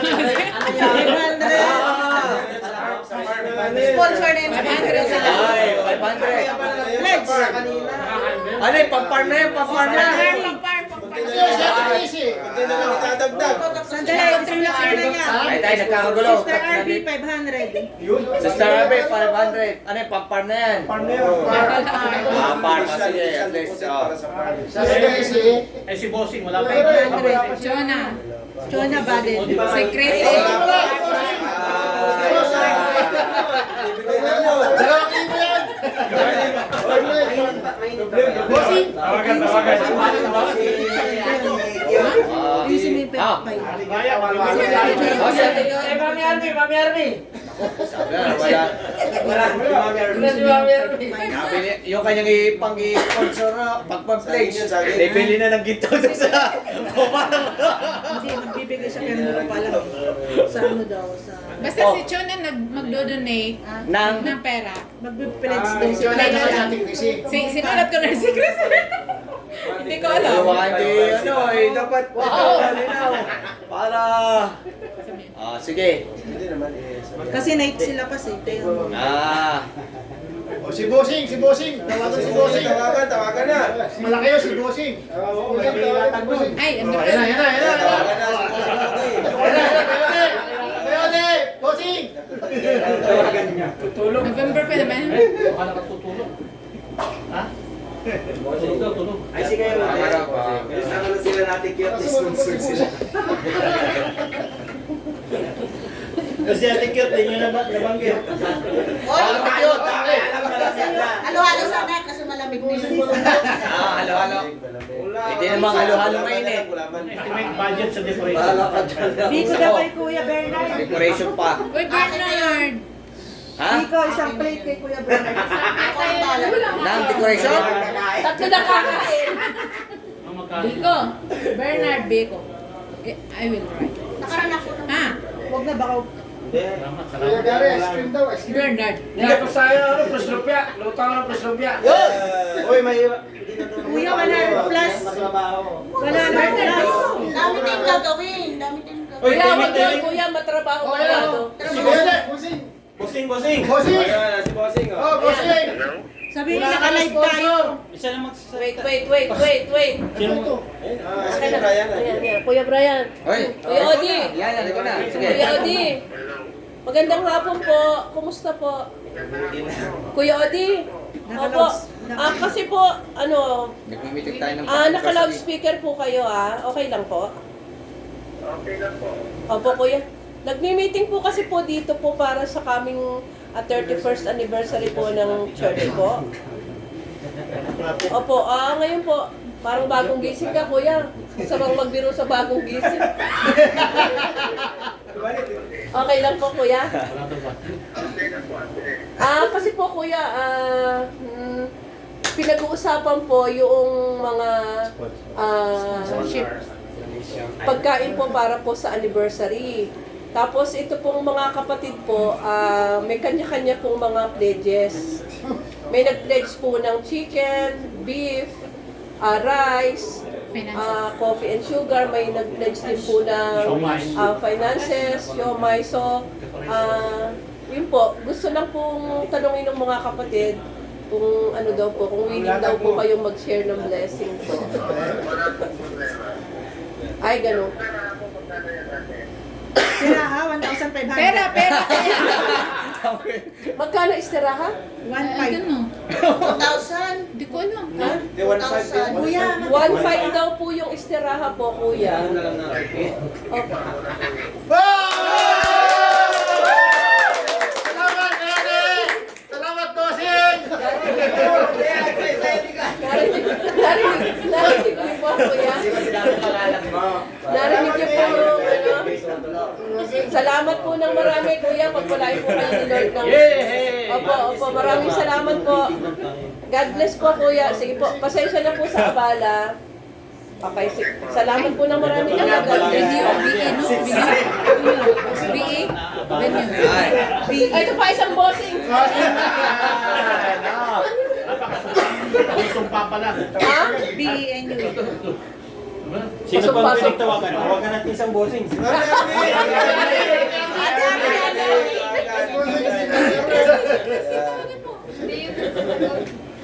Sponsor na yun. 500 sa Ay, 500. Pledge. Ano yung pang-farm na yun? Pang-farm na. Hindi na lang itadagdag. Sandali, distribution na niya. Ay, tayo, nagkakagulo. Sister RB, 500. Sister Abe, 500. Ano yung pang-farm na yan? Farm na yun. Farm. Sige, at least. Para sa farm. Sa si... Eh si Bossing, wala pa. 500. Jonah. Chona Baden. Si Chris. Ibigay na nyo. Dalawang libo yan! Bossing! Tawagan. Ayusin mo yung Ah. pay. Oh, siya. Mami Army. Sabi na, wala. Yung kanyang ipang-sponsor na pag-pledge. Nabili na ng ginto doon sa Hindi, magbibigay siya pero hindi ko pa alam. Sa ano daw, sa... Basta si Chona magdo-donate ng pera. Magpipledge daw si Wala na sa ating DC. Sinulat ko na si Chris. Hindi ko alam. Dapat malinaw. Para... sige. Hindi naman Kasi night sila kasi. Ito O si Bossing! Tawagan si Bossing! Tawagan na. Malaki yun si Bossing! Tawagan Bossing! Ay, ano ba? Yan na! Tawagan na si Bossing! November pa naman. Baka nakatutulog. Ha? Bossing daw, tulog. Ay, sige. Sama na sila natin kaya sponsor sila. Kasi ating cute, hindi nyo nabanggit. Halo-halo sana kasi malamig na yun. Halo-halo. Hindi namang halo-halo mainit. Estimate budget sa decoration. Dito na kay Kuya Bernard. Decoration pa. Uy, Bernard. Ha? Dito, isang plate kay Kuya Bernard. Nang decoration? Tatlo na kakain. Ang magkano? Biko. Bernard Biko. I will write. Nakaraan ako. Ha? Huwag na baka. Salamat, Kuya salamat. Gary, ice cream daw! Ice cream! Bernard. Hindi ko sa'yo, plus lupya. Lutang ng plus lupya. Uy, may... Kuya, 100 plus. Wala na plus. Dami tayong gagawin. Dami tayong gagawin. Uy, Kuya, wag timing, yun, timing. kuya, matrabaho Oh, ka yeah. na. Si Bossing! Bossing. Bossing! Ayan, si Bossing. Oh, Bossing! Sabihin niya naka-live tayo. Isa lang magsasalita. Wait. Sino mo? Si Brian. Ayan. Kuya Brian. Hoy. Kuya Odi. Yan, ko na. Sige. Kuya Odi. Magandang hapon po. Kumusta po? Kuya Odi. Opo. Kasi po, Nagmimitig tayo ng naka-loudspeaker po kayo Okay lang po? Okay lang po. Opo, kuya. Nagmi-meeting po kasi po dito po para sa kaming 31st anniversary po ng church po. Opo, ngayon po, parang bagong gising ka, kuya. Sarang magbiro sa bagong gising. Okay lang po, kuya. Kasi po, kuya, pinag-uusapan po yung mga pagkain po para po sa anniversary. Tapos ito pong mga kapatid po, may kanya-kanya pong mga pledges. May nag-pledge po ng chicken, beef, rice, coffee and sugar. May nag-pledge din po ng finances, siomai. So, yun po, gusto lang pong tanungin ng mga kapatid kung ano daw po, kung willing daw po kayong mag-share ng blessing po. Ay, ganun. Sira 1,500. Pera. Magkano istiraha? 1,500. Ano? 2,000. Di ko alam. Ha? 2,000. Kuya, 1.5 daw po yung istiraha po, kuya. Okay. Salamat, Gary! Salamat, Bossing! Narinig niyo po, kuya. Narinig niyo po Salamat po ng marami, kuya. Pagpalain po kayo ni Lord ng... Opo, maraming salamat po. God bless po, kuya. Sige po, pasensya na po sa abala. Okay, salamat po ng marami na Venue, nag-venue. VE, venue. Ay, ito pa isang bossing. Sumpa pa lang. Ha? BNU. Sino pa ang pwedeng tawagan? Tawagan natin isang bossing.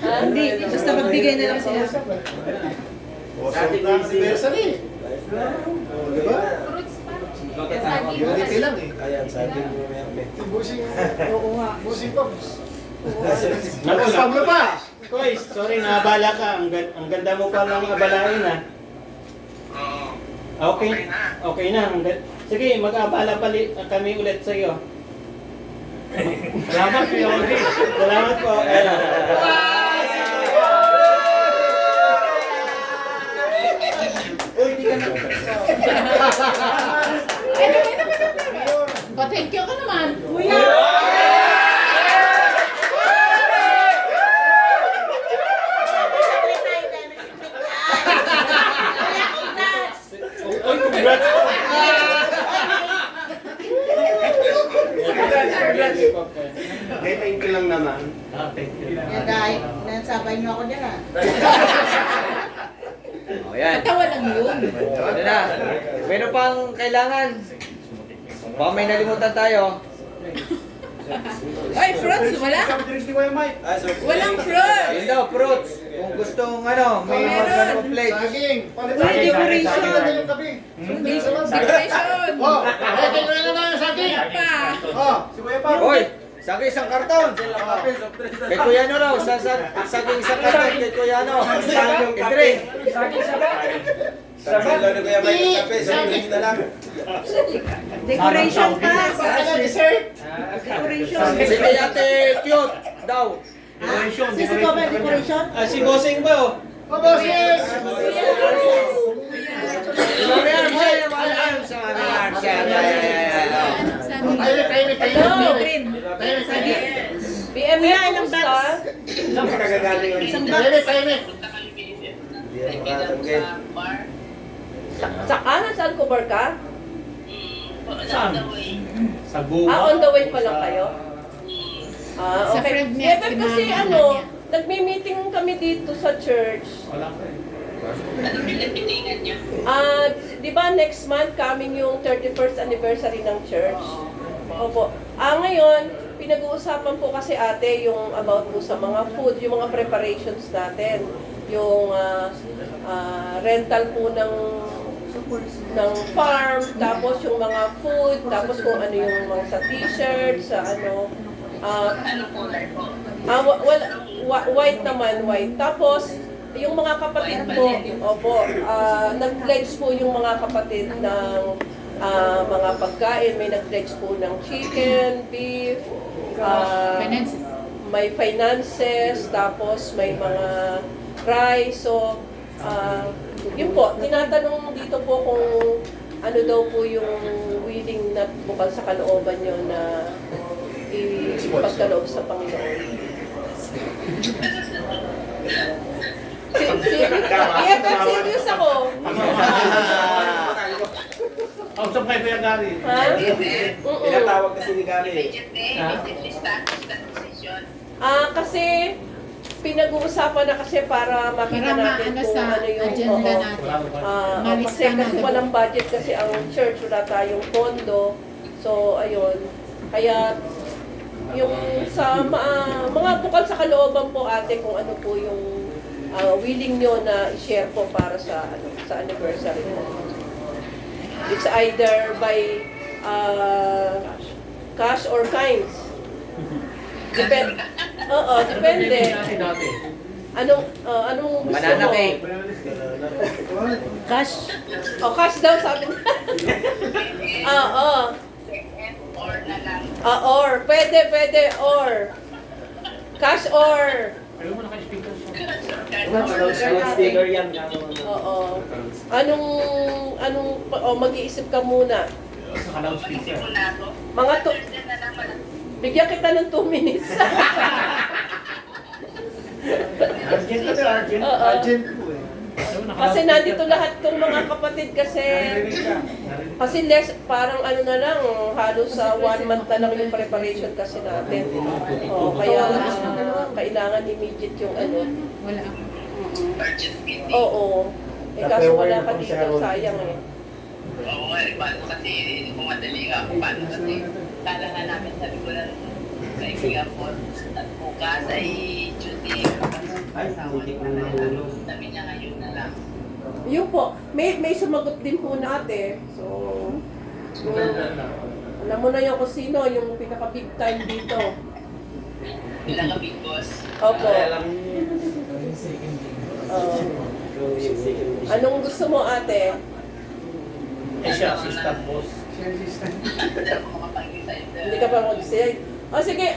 Hindi, basta magbigay na lang sila. Anniversary. Diba? Unity lang eh. Ayan, sabi mo may Busing. Oo nga. Busing Pops. Naku, Pablo pa. Koy, sorry, naabala ka. Ang ganda mo pa lang abalain, ha? Okay. Okay na. Sige, mag-abala kami ulit sa iyo. Salamat, Kuya Audrey. Salamat po. Uy, di ka na. Pa-thank you ka naman. Kuya! Uy, congrats po. Thank you lang naman. Thank you. Yan dahil, nasabay niyo ako dyan ah. O yan. Katawa lang yun. Ano na? Meron pang kailangan. Baka may nalimutan tayo. Ay, fruits, wala? Soft drinks ni Kuya Mike. Ah, so, Walang fruits. Yun daw, fruits. Kung gustong may mga plate. Saging. Uy, decoration. Yung kape. Decoration. Oh, okay na naman yung saging. Wala pa. Oh, Si Kuya Pa. Hoy! Saging isang karton! Kay Kuya no raw, saging isang karton kay Kuya no. Andre! sabi lang na kuya may kape, sabi na lang. Decoration pa. dessert. Decoration. Sige ate, cute daw. Sisi ko ba decoration? Si bossing ba, oh? Oh, boses. Marian, Marian, sa Marian, Hello. Green. PM Kuya, yan, ilang kumusta? bags? Isang box. Hindi yan makatanggit. Saan cover ka? Saan? Sa Buwa. On the way pa lang kayo? Sa Okay. friend niya, Pero si kasi Mama. nagmi-meeting kami dito sa church. Wala ka eh. Di ba next month coming yung 31st anniversary ng church? Opo. Ngayon, pinag-uusapan po kasi ate yung about po sa mga food, yung mga preparations natin. Yung rental po ng farm, tapos yung mga food, tapos kung ano yung mga sa t-shirt, sa ano. White naman, white. Tapos, yung mga kapatid po, opo, nag-pledge po yung mga kapatid ng mga pagkain. May nag-pledge po ng chicken, beef, Finances. may finances, tapos may mga rice. So, yun po, tinatanong dito po kung ano daw po yung willing na bukal sa kalooban nyo na ipagkaloob sa Panginoon. Serious ako. Kausap kayo Kuya Gary. Ha? Pinatawag kasi ni Gary. Kasi pinag-uusapan na kasi para makita Para natin maano kung sa ano yung agenda natin. kasi walang budget kasi ang church, wala tayong pondo. So, ayun. Kaya, yung sa mga bukal sa kalooban po ate kung ano po yung willing nyo na i-share po para sa sa anniversary mo. It's either by cash or kinds. Depende. Depende. Dati. Anong gusto Banana mo? cake. Cash. Cash daw sabi niya. Or. Pwede, or. Cash or. Ayaw mo naka-speaker. Sticker yan. Oo. Mag-iisip ka muna. Naka-loudspeaker. Bigyan kita ng 2 minutes. Argent kasi, argent. Oo. Argent po eh. Kasi nandito lahat ng mga kapatid kasi less, parang ano na lang, halos sa 1 month na lang yung preparation kasi natin. Kaya kailangan immediate yung ano. Wala. Oo. Kaso wala ka dito, sayang eh. Oo nga, paano kasi kumadali nga ako, paano kasi kala nga namin sabi ko lang sa Singapore at bukas ay Tuesday. Ay, hindi ko nahulog. Sabi niya ngayon na lang. Yun po, may sumagot din po na ate. So, alam mo na yung kung sino, yung pinaka big time dito. Ilang ka big boss. Opo. Anong gusto mo ate? Eh siya, assistant boss. Hindi ako makapagin sa'yo. Hindi ka pa mag-decide. O sige,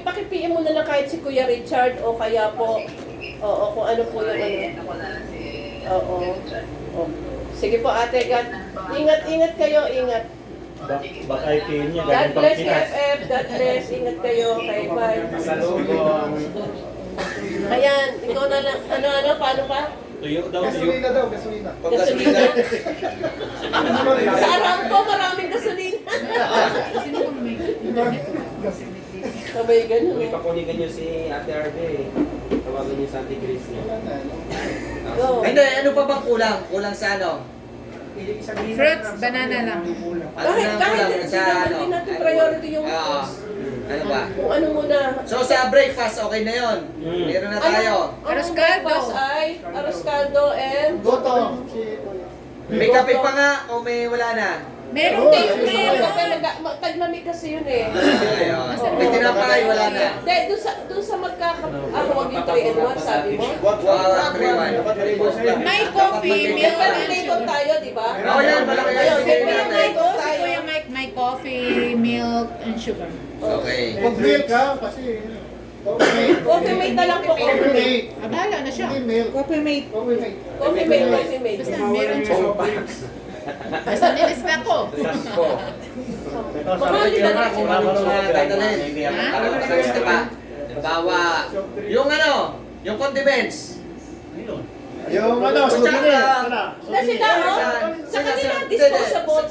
paki-PM mo na lang kahit si Kuya Richard o kaya po, oo, kung ano po yung ano. Ano ko na lang si Oo. Oh. Sige po ate, God. Ingat kayo, ingat. Baka ipiin niya, God galing bless Pangkinas. FF, God bless, ingat kayo, kay bye. Salubong. Ayan, ikaw na lang, ano, paano pa? Tuyo daw, tuyo. Gasolina daw, gasolina. Gasolina. Sa Aramco, maraming gasolina. Sino bang may Sabay ganun. Uy, pakunigan niyo si Ate Arbe. Tawagan niyo sa Ate Grace niya. Go. Hindi, ano pa bang kulang? Kulang sa ano? Fruits, banana lang. Ano na Kahit kulang sa ano? hindi natin priority yung Oo. Ano ba? kung ano muna. So sa breakfast, okay na yun. Meron na tayo. Arroz caldo. Ay, arroz caldo and Goto. May kape pa nga o may wala na? Meron din, meron. taglamig kasi yun eh. Ayun. May tinapay, wala na. Hindi, doon sa huwag yung 3 and 1, sabi mo. Wag, 3-1. May coffee, milk, Pero and related sugar. tayo, di ba? Oo, yan, malaki yan. Ayun, Sige sige, natin. Si Kuya Mike, may coffee, milk, and sugar. Okay. Mag-milk ka kasi. Coffee mate na lang po, coffee mate. Ah, bahala na siya. Hindi milk. Coffee mate. Coffee mate. Coffee mate, coffee mate. Basta meron siya. Basta nilista ko. Sasko. Mamali na lang. Kung ano mga tatalin. Ha? Para sa pa. Bawa. Yung ano, yung condiments. Yung ano, Tsaka, souvenir. Kasi daw, sa kanila, disposable.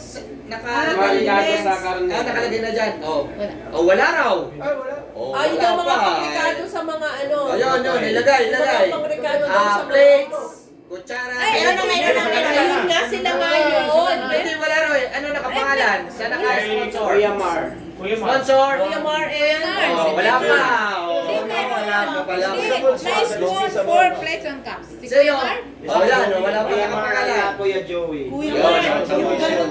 Nakalagay sa karne. Nakalagay na dyan. Oh. Oh, wala raw. Oh, Ay, wala yung mga pa. pangrekado sa mga ano. Ayun, yun, ilagay. Mga pangrekado daw sa mga Plates, kutsara. Ay, ano ayun nga sila nga yun. Hindi, wala raw eh. Ano nakapangalan? Sa naka-sponsor? Kuya Mar. Sponsor? Kuya Mar and... Oh, wala pa. Oh, wala pa pala. May spoon, 4 plates and cups. Si Sino? Kuya Mar? Oh, yan. Wala pa Kuya Mar nakapangalan. at Kuya Joey. Kuya Yun. Mar.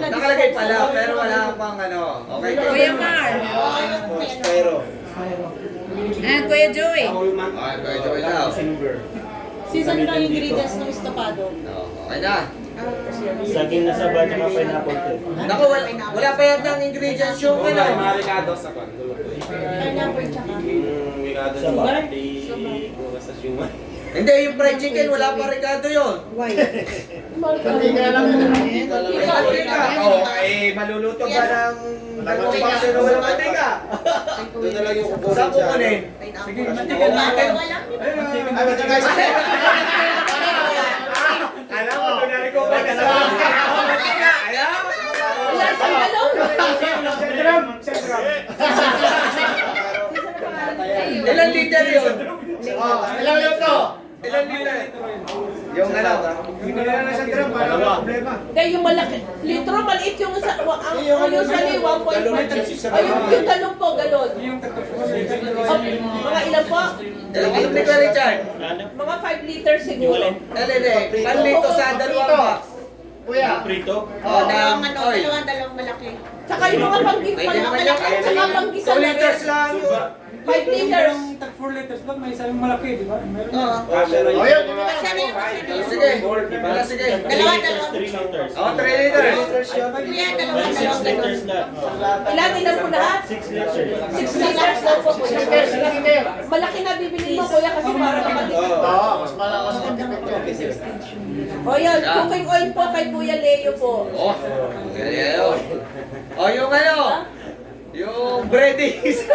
Nakalagay pala, pero wala pang ano. Okay. Kuya Mar. Pero, And Kuya Joey. Paulman. Okay, ito daw. Season na yung ingredients ng estopado. Oh, okay na. Saging na saba, tsaka pineapple cake. Naku, wala pa yata ang ingredients yung Wala, ano. mga Ricardo sa kan. Pineapple tsaka. Ricardo sa Sugar? di bukas sa siumay. Hindi, yung fried chicken, wala pa Ricardo yun. Why? Hindi ka lang yun. Mantika. Oh, eh, maluluto ba ng dalawang portion na walang mantika? Doon na lang yung kukunin Saan kukunin? Sige, matigan natin. Ano na guys? Alam mo, doon na-recover ka sa mantika. Ayan. Wala sa galon. Ilang liter yun? Ilang litro? Ilang liter? Yung ano? Hindi na lang sa drum para wala problema. Hindi, yung malaki. Litro, maliit yung sa... Ang usually, 1.5. Ay, yung galon po, galon. Okay, mga ilan po? Ilang liter, Richard? Mga 5 liters siguro. Hindi. Panlito sa dalawang box. Kuya. Prito? Oh, ng oil. Dalawang malaki. Tsaka yung mga Pwede naman yun. tsaka panggisa 2 na liters rin. lang. 5 liters. Tag 4 liters lang, may isang malaki, di ba? Meron Oo. Oh, yun. Sige. Wala, sige. 3 liters. Oh, 3 liters. 6 liters na. Ilan ilan po lahat? 6 liters. 6 liters daw po. Malaki na bibili mo kuya kasi para makatipid. Oo, mas malakas ang O yan, cooking oil po kay Kuya Leo po. Oh, ganyan. Oh, yung ano? Yung breadies.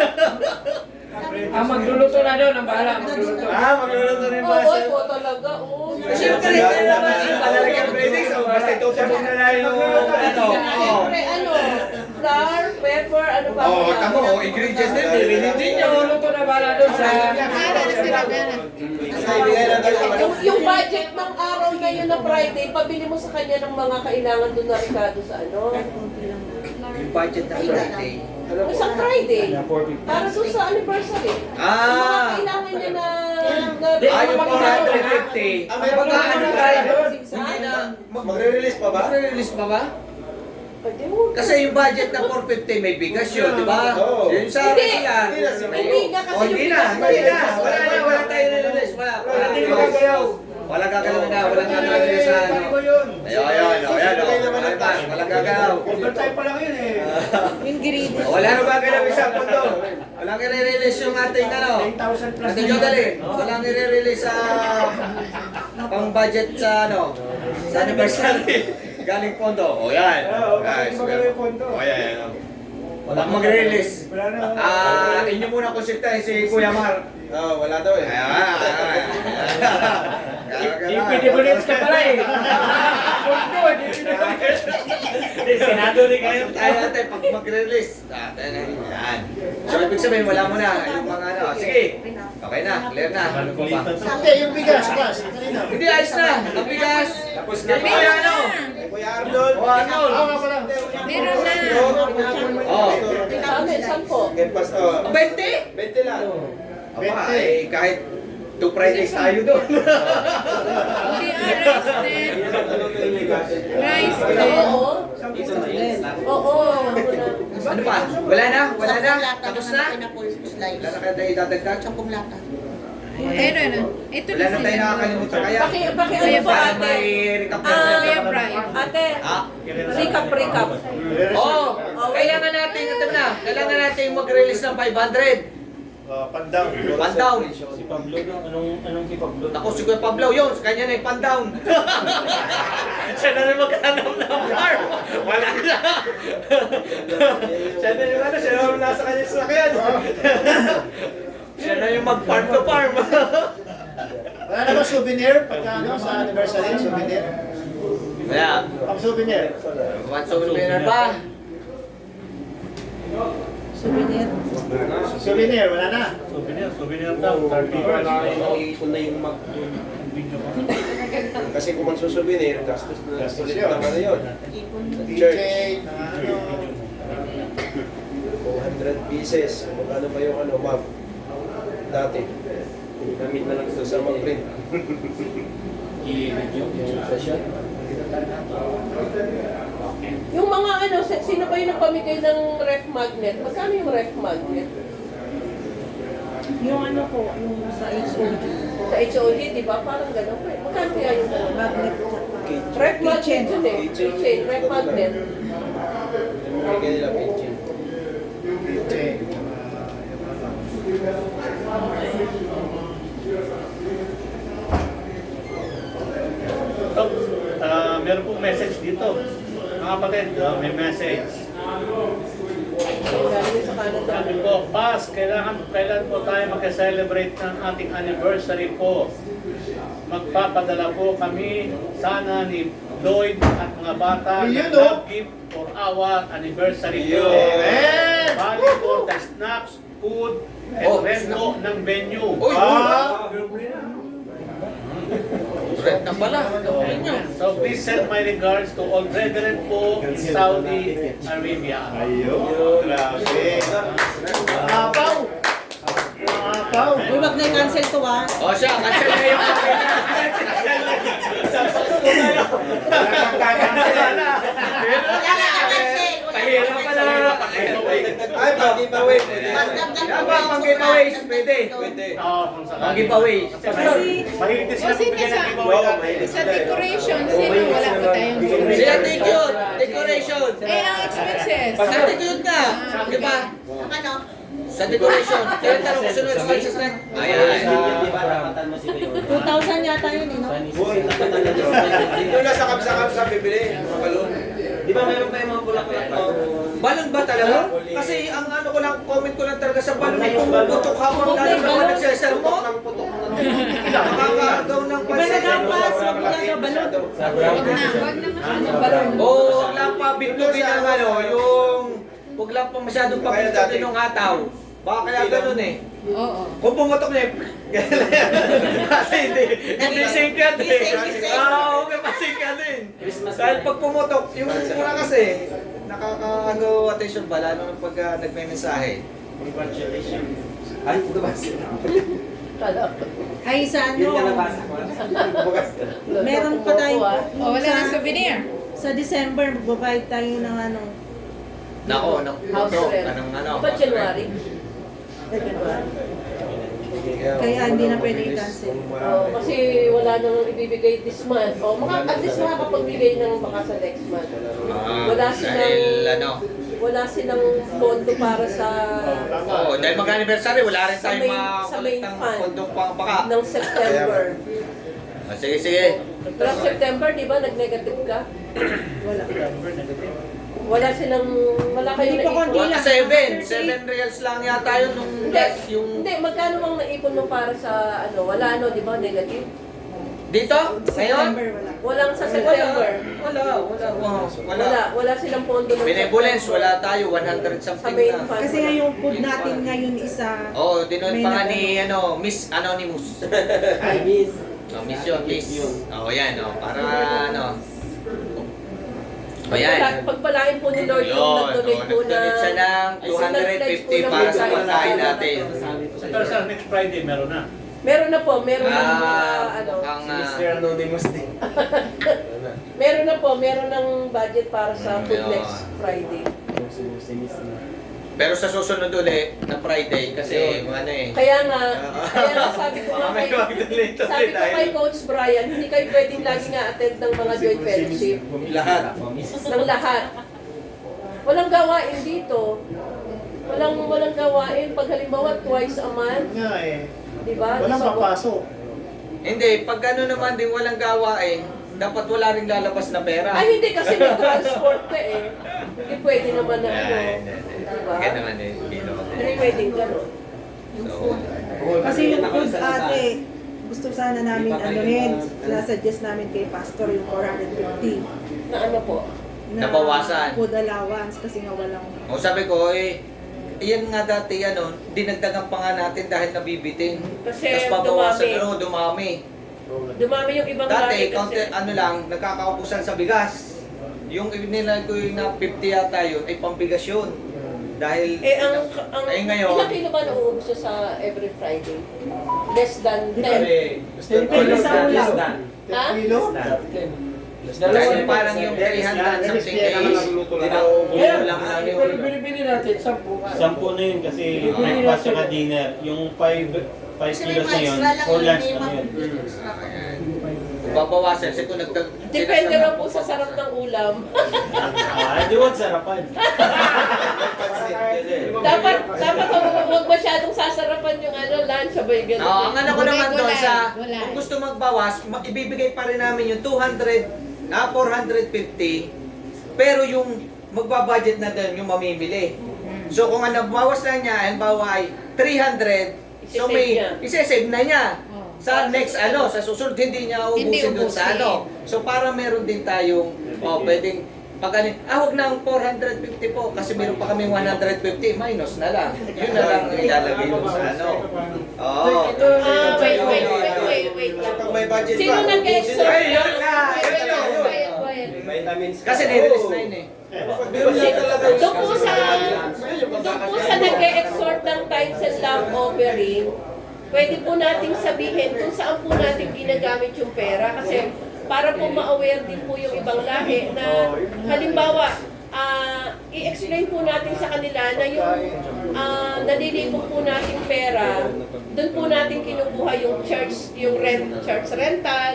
Magluluto na doon, ang bahala, magluluto. Magluluto rin ba Oo, siya? po talaga. Oo. Siyempre, hindi naman yung palalagyan breading. So, basta itutulong na lang yung Siyempre, flour, pepper, ano ba? Oo, tamo, ingredients din. Nililin din yun. Magluluto na bahala doon sa... Yung budget ng araw ngayon na Friday, pabili mo sa kanya ng mga kailangan doon na Ricardo sa Yung budget na Friday. Sa Friday. Para doon sa anniversary. Yung mga kailangan niya na... Yung 450. Baka ano tayo? Hindi na. Magre-release pa ba? Magre-release pa ba? Pwede mo. Kasi yung budget na 450 may bigas yun, di ba? Oo. Yun sa akin yan. Hindi nga kasi yung Hindi na. Wala tayo release. Wala tayo magagalaw. Walang gagalaw na. Walang gagalaw sa ano. Ayun. Walang gagalaw. Overtime pa lang yun eh. Ingredients. Wala na gagalaw sa pundo. Walang i-release yung ating ano. 9,000 plus. Ate Jodali, walang i-release sa pang budget sa ano. Sa anniversary. Galing pondo. O yan. Guys. O yan. Walang mag-release. Inyo muna konsultahin si Kuya Mar. Wala daw eh. Ipinibulit ka pala eh. Senado rin kayo. Tayo natin pag mag-release. Yan. So, ibig sabihin, wala mo na. Yung mga ano. Sige. Okay na. Clear na. Ano pa ba? Hindi, yung bigas, pas. Hindi, ayos na. Ang bigas. Tapos na. Kuya ano? Kuya Arnold. O Arnold. Meron na. Oh. Saan po? Kempas to. 20? 20 lang. Aba, eh, kahit 2 Fridays tayo doon. Hindi, rice din. Rice din. Oo. Ano pa? Wala na? Wala na? Tapos na? Wala na kayo tayo dadagdag? Ayun. Ito Wala na na tayo sila. nakakalimutan kaya. Ano po Para ate? may recap na. Kuya Brian. Ate, Ah? recap. Oo! Kailangan natin, ito na. Kailangan natin mag-release ng 500. Pandown. Pandown. Si Pablo, anong si Pablo? Ako si Kuya Pablo, yun. Kanya na yung pandown. Siya na rin maghanap ng farm. Wala na. Siya na yung ano, siya na yung nasa kanyang sakyan. Siya na yung mag-farm to farm. Wala na ba souvenir? Pagka sa anniversary, souvenir? Kaya, Pang souvenir. what's over there ba? Souvenir. Souvenir, wala na. Souvenir daw, 30. Iipon na yung video ko. Kasi kung magsusouvenir, gastos na. Gastos Ulit yun. naman na yun. DJ, na 400 pieces. Magkano ba yung ano, ma'am? Dati. Gamit na lang Ito sa mag-print. i-review yung session. Yung mga ano, sino ba yung nagpamigay ng ref magnet? Magkano yung ref magnet? Yung ano po, yung sa HOD. Sa HOD, di ba? Parang gano'n. Magkano kaya yung gano'n? Magnet. Ref magnet yun eh. Keychain, ref magnet. Bigyan nila pinching. DJ. Meron pong message dito. Mga kapatid, may message. Galing sa Canada. Sabi po, Pas, kailan po tayo mag-celebrate ng ating anniversary po? Magpapadala po kami sana ni Lloyd at mga bata ng love gift for our anniversary po. Amen! Bali for the snacks, food, and rento ng venue. Uy! Red na pala. So please send my regards to all brethren po in Saudi Arabia. Ayun, grabe. Apaw! Apaw! Uy, wag na i-cancel to ah. O siya, cancel na yung Pahirap pa na. Ay, pag-giveaway. Dapat pang giveaways, pwede. Pwede. Kung Pang sakali. giveaway. Mahilig din sila Kasi magbigay ng nasa- giveaway. Sa decoration, sino wala pa tayong Siya decoration. thank you. Decoration. Eh, ang expenses. Sa decoration ka. Di ba? Ano? Sa decoration. Kaya tanong ko sunod expenses na. Ayan. 2,000 yata yun eh, no? Doon lang sa kapsa-kapsa, bibili. Mga balon. Di ba meron pa yung mga bulak-bulak mo? Balon ba talaga? Kasi ang ano ko lang, comment ko lang talaga sa balon, yung putok habang lalo naman nagsesermon. Putok ng Nakakagaw ng pansin. Wag na. Huwag lang pa bitugin ang ano, huwag lang pa masyadong pabitugin ng hataw. Baka kaya ganun eh. Oo. Kung pumotok na kasi hindi singkat eh. Oo, may pasingkat din. Dahil pag pumotok, yung mura kasi, nakakagaw attention ba, lalo ng pag nagme-mensahe. Congratulations. Ay, ito ba? Ay, sa Yun nga ano, nabasa ko. meron pa tayo, Oh, wala nang souvenir. sa December, magbabayad tayo ng ano, Nako, House rent. ano. Ba January? kaya hindi na pwede i-cancel. Kasi wala nang ibibigay this month. At least makakapagbigay ng baka sa next month. Wala silang, wala silang pondo para sa Oo, dahil mag-anniversary, wala rin Sa tayong main- mga sa main kolektang fund. pondong pang baka. ng September. Sige, sige. Pero September, di ba, nag-negative ka? Wala. Wala silang, wala kayo Hindi pa naipon. konti lang. 7 reals lang yata yun nung Hindi, yung hindi, magkano bang naipon mo para sa ano? Wala ano, di ba, negative? dito ngayon. September, wala. Walang sa September. Wala. Wala silang pondo ng Benevolence, September. wala tayo 100 Sa something main na. fund. Kasi nga yung food natin ngayon isa, Oh, dinon May pa nga nag- ni Miss Anonymous. Ay, miss. Oh, Miss yun, Miss. Oh, yan para ano. Oh, yan. Pagpalain po ni Lord Yun, yung nag-donate po na nag-donate siya ng 250 para sa pagkain natin. Pero sa next Friday, meron na. Meron na po, meron ng ano. Ang Mr. Anonymous din. Meron na po, meron ng budget para sa food Yun. next Friday. pero sa susunod ulit na Friday kasi ano eh. Kaya nga sabi ko nga May mag-donate sabi ulit ko tayo. kay Coach Brian, hindi kayo pwedeng lagi nga attend ng mga joint fellowship. Lahat. Ng lahat. Walang gawain dito. Walang gawain. Pag halimbawa twice a month, Nga eh. di ba? Walang Isa- papasok. Hindi, pag ano naman din walang gawain, dapat wala ring lalabas na pera. Ay, hindi kasi may transport ka eh. Hindi pwede naman na ano. Diba? Kaya naman eh, hindi naman Hindi pwedeng gano'n. So, kasi yung food ate, gusto sana namin ano rin, suggest namin kay Pastor yung 450 Na ano po? na Nabawasan. food allowance kasi nga walang o sabi ko iyan nga dati dinagdagan pa nga natin dahil nabibitin. Kasi Tapos babawasan dumami. dumami. Dumami yung ibang Dati, lahi kaunti, ano lang, nagkakaubusan sa bigas. Yung nila ko yung na 50 yata yun, ay pambigas yun. Dahil, ngayon, ilang kilo ba nauubos siya sa every Friday? Less than 10. Depende sa ulam. Ha? Kilo? Kasi parang yung 300 something days, lang Pero binibili natin, 10 ka. 10 na yun kasi breakfast saka dinner. Yung 5 kilos na yun, for lunch na yun. babawasan. Kasi kung Depende lang po sa sarap ng ulam. Di wag sarapan. dapat huwag masyadong sasarapan yung lunch, sabay ganun. ang ano ko naman doon sa, Gulay. kung gusto magbawas, ibibigay pa rin namin yung 450, pero yung magbabudget na doon yung mamimili. So kung ang bawas lang niya, halimbawa ay 300, so may isi-save na niya. Sa next sa susunod hindi niya ubusin doon sa So para meron din tayong pwedeng huwag na ang 450 po kasi meron pa kaming 150 minus na lang. Yun na lang ang ilalagay doon sa Wait lang. Pag may budget Sino pa, nag-exert? Ay, yun nga! vitamins. Kasi nire-release na yun eh. Doon po sa nag-exhort ng tithes and love offering, pwede po nating sabihin kung saan po natin ginagamit yung pera kasi para po ma-aware din po yung ibang lahi na halimbawa, i-explain po natin sa kanila na yung nalilibog po nating pera, doon po natin kinukuha yung church rental,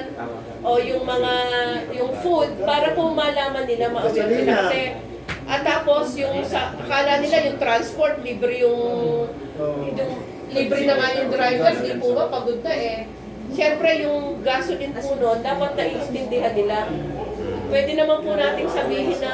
o yung food, para po malaman nila, ma-aware sila kasi, at tapos yung akala nila yung transport, libre libre na nga yung driver, di po ba, pagod na eh. Siyempre yung gasoline po noon, dapat naiintindihan nila. pwede naman po nating sabihin na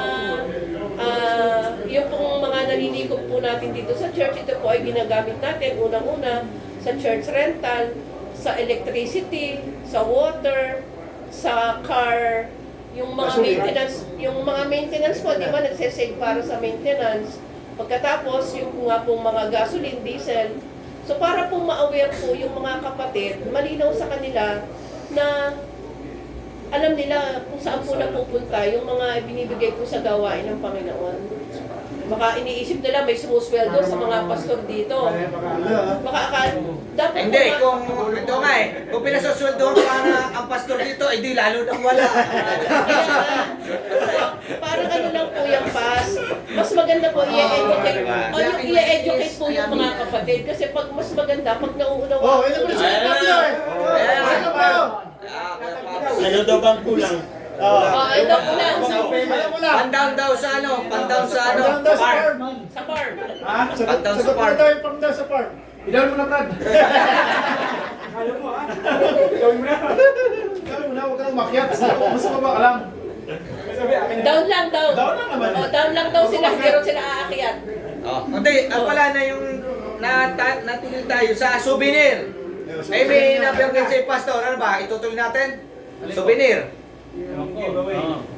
yung pong mga nalilikot po natin dito sa church, ito po ay ginagamit natin unang-una sa church rental, sa electricity, sa water, sa car, yung mga maintenance po, di ba, nagsesave para sa maintenance. Pagkatapos, yung nga pong mga gasoline, diesel. So para pong ma-aware po yung mga kapatid, malinaw sa kanila na alam nila kung saan po napupunta yung mga binibigay po sa gawain ng Panginoon. Baka iniisip nila may sumusweldo sa mga pastor dito. Baka dapat Hindi, kung ito nga kung pinasusuldohan pa na ang pastor dito, di lalo nang wala. parang ano lang po yung pass. Mas maganda po i-educate. O yung i-educate po yung mga kapatid. Kasi pag mas maganda, pag nauunawa. Oh, ito po siya. Ano ba? Ano daw bang kulang? Ito po lang. Pandown daw sa ano, pandown sa ano, Pang-down daw sa farm. farm. Sa farm. Ha? Pang-down sa Sagot farm. mo daw yung pang-down sa farm. Ilaw mo na, Brad. Kaya mo, ha? Gawin mo na. Gawin mo na, huwag ka nang makyat. Mas mababa ka lang. Down lang daw. Down lang naman. Down lang daw sila. Hindi rin sila aakyat. Hindi, pala na yung natigil tayo sa souvenir. May na-emergency pastor, ano ba? Itutuloy natin? Souvenir.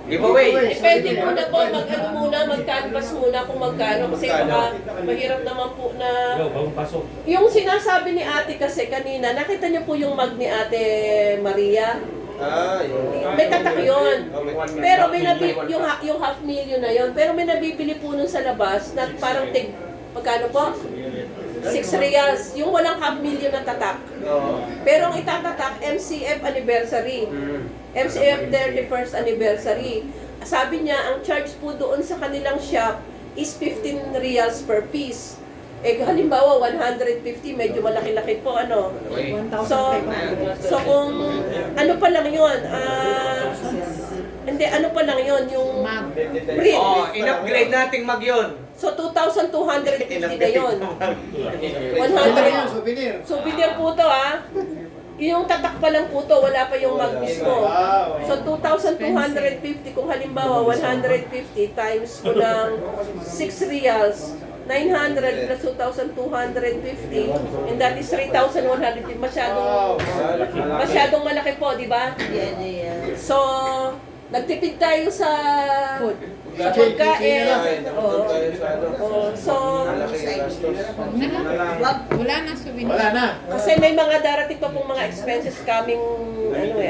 Giveaway. Depende muna po, mag-ano muna, mag-canvas muna kung magkano. Kasi baka mahirap naman po na... Yung sinasabi ni ate kasi kanina, nakita niyo po yung mag ni ate Maria. Yun. May tatak yun. Pero may yung half million na yun. Pero may nabibili po nun sa labas na parang pagkano po? 6 reals. Yung walang half million na tatak. Pero ang itatatak, MCF anniversary. MCF 31st anniversary. Sabi niya, ang charge po doon sa kanilang shop is 15 reals per piece. Halimbawa, 150, medyo malaki-laki po, ano. So kung ano pa lang yun, hindi, ano pa lang yun, yung print. In-upgrade nating mag yun. So 2,250 na yun. 100. Souvenir. Souvenir po to, ha. Yung tatak pa lang po to, wala pa yung mag mismo. So 2,250, kung halimbawa 150 times ko ng 6 reals, 900 plus 2,250, and that is 3,150. Masyadong malaki po, di ba? So, nagtipid tayo sa pagkain. So, Wala na souvenir. Wala na. kasi may mga darating pa pong mga expenses coming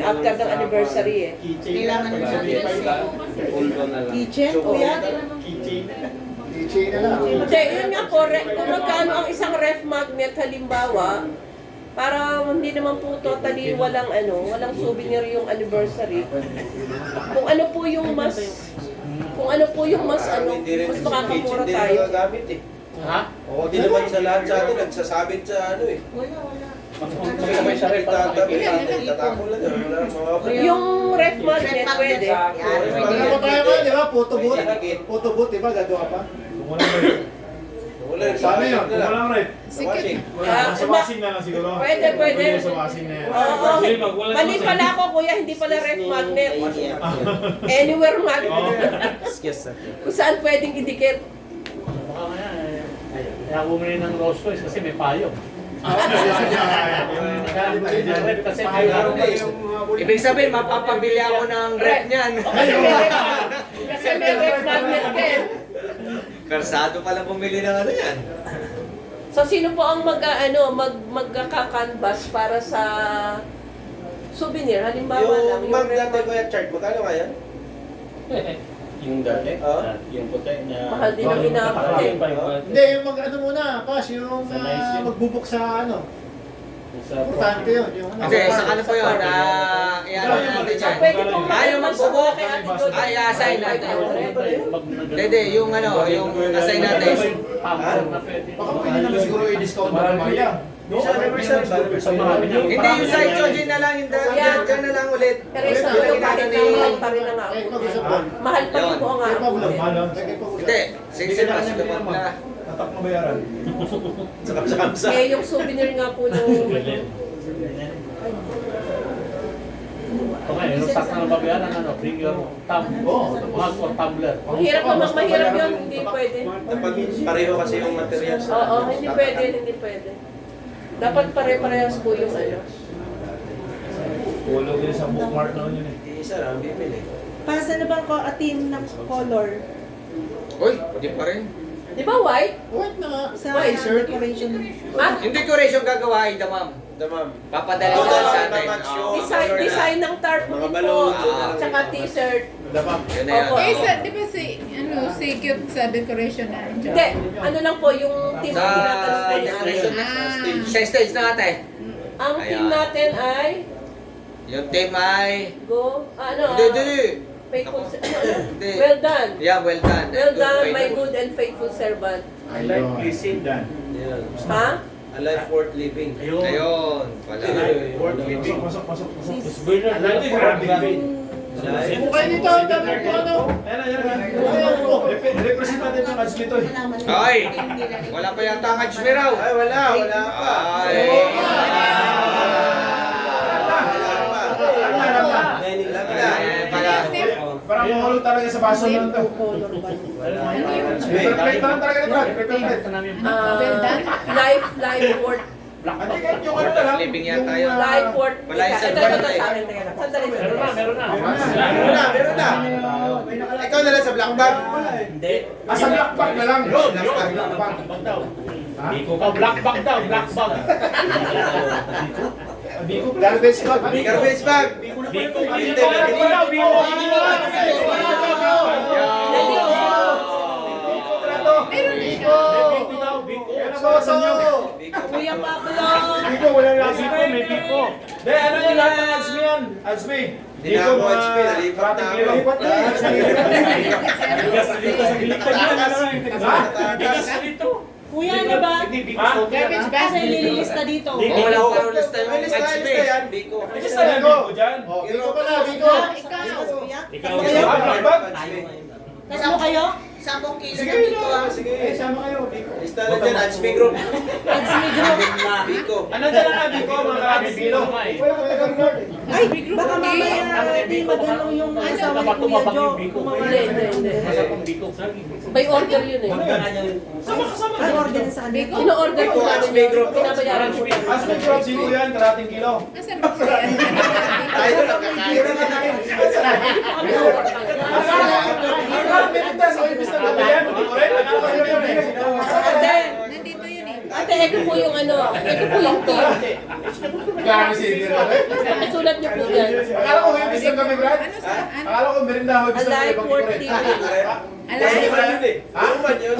after ng anniversary Kailangan na Kitchen, kuya. Keychain na lang. Hindi, yun nga po, kung magkano ang isang ref magnet halimbawa, para hindi naman po totally walang souvenir yung anniversary. Kung ano po yung mas mas makakamura tayo. Gamit eh. Ha? Hindi naman sa lahat sa atin nagsasabit sa ano eh. May sarili Tatapon lang yun. Wala nang mawawala. Yung ref magnet pwede. Ano pa tayo ba, di ba? Photo booth. Photo booth, di ba? Gagawa pa. Wala. Paano yun? Kung walang rep. Washing. Sa washing na lang siguro. Pwede. Sa washing na yan. Oo, mali pala ako kuya, hindi pala ref magnet. Anywhere magnet. Kung saan pwedeng idikit. Baka nga kaya bumili ng Rolls Royce kasi may payong. Kasi may Ibig sabihin, mapapabili ako ng rep niyan. Kasi may ref magnet ka eh. Karsado pala bumili ng ano yan. So sino po ang magkaka-canvas para sa souvenir? Halimbawa lang, Yung mag dati ko yung chart, magkano kaya? Yung dati, yung puti na... Mahal din ang inaabot eh. Hindi, yung ano muna, pas, yung magbubuk sa ano. Importante yun. Kasi sa ano po yun, natin dyan. Pwede pong Ayaw magbubuk. kay Ate Dodi. Ay, assign natin. Hindi, yung assign natin. Baka pwede naman siguro i-discount na Maya. Sa represent Hindi, yung sa Chojin na lang, yung dyan na lang ulit. Pero isa ko yung kahit mahal pa rin ang ako. Mag-usap doon. Mahal pa rin po ang Kaya ako. pa bulag, mahal. Sige pa bulag. Hindi, 6 na lang. Tatak na bayaran. sa kamsa. Eh, yung souvenir nga po ng... Ito nga, yung tax na babayaran, ano, bring your mug or tumbler. Mahirap naman, mahirap yun, hindi pwede. Dapat pareho kasi yung materials. Oo, hindi pwede, hindi pwede. Dapat pare-parehas po yung ano. Tulog yun sa bookmark na yun eh. Isa lang, bibili. Pasa na bang team ng color Uy, pwede pa rin. Di ba white? sa Why, sir? decoration? Ah, Yung decoration gagawain, damam. Damam. Papadala Ito ko na sa lang, atin. dapat Oo. yung design ng Mga tarpaulin po. balon, Tsaka t-shirt. Yun na yan. Opo. Eh, sa, di ba si cute sa decoration na? Hindi, ano lang po, yung team Sa natin decoration Ah. sa stage na natin. Ang team Ayan. natin ay Yung team ay... Hindi. faithful, Hindi. well done. Yeah, well done. Well Good, done, my faithful. good and faithful servant. I like pleasing Dan. Yan. Ha? A life worth living. Ayun. Ayun. Pala. Worth living. Pasok. It's better than living. Life. Mukha nito, dami ko ano. Represent natin yung ads nito eh. Ay! Wala pa yata ang Ajmiraw. Ay, wala pa. Ay! Ay, pala. Parang mahulog talaga sa baso nun to. Color ba? Paper plate na lang talaga ito. Paper plate. Well done. Life worth. Ano kahit yung ano na lang. Living yata yun. Life worth. Wala yung Ito, survival ito, eh. sa akin. Teka lang. Sandali. Meron na. Meron na. Ikaw na lang sa black bag. Sa black bag na lang. Black bag. Bag daw. Oh, black bag daw, black bag. Garbage bag. Garbage bag. Biko. Hindi, Biko daw, Biko. Meron na siya. Biko daw, Biko. Kuya Pablo. Biko, wala lang. May Biko. De, ano yung lahat ng ads mo yan? Ads mo eh. Hindi na ako ads mo eh, nalipat na ako. Nalipat na eh. Bigas na dito sa Bilitan yan. Bigas na dito. Kuya, ano ba? Hindi, Biko. Garbage bag. Kasi nililista dito. Oh, wala pa rin lista yung May lista Ajmi. yan, Biko. Basta yan, Biko dyan. Oh, Biko pala, Biko. Ikaw. Ikaw. Black bag? Kasama kayo? 10 kilo sige, sige. Sama kayo, Biko. Lista na dyan, Ajmi Group. Ads me group. Biko. Ano dyan ang Biko? Mga Biko. Wala ka tagang guard eh. Ay, baka mamaya di magano yung asawa ni Kuya Jo. Hindi. Masarap Biko. By order yun eh. Ay, order sa kanila. Ino-order ko Biko, namin Ajmi Group. Pinabayaran ko lang. Ads mo drop Biko yan, karating kilo. Nasaan ba siya? Tayo na kakain na natin. Meritas, o ibig na ba yan? Hindi ko rin. Ate, Nandito yun eh. ate, ito po yung ano. Ito po yung team. Gano'n si Indir. Sulat niyo po dyan. Akala ko ibig na kami, Brad. Ano sa, ano? Akala ko merinda ako ibig na Alive kami. worth living. Alive? Ha? Human yun.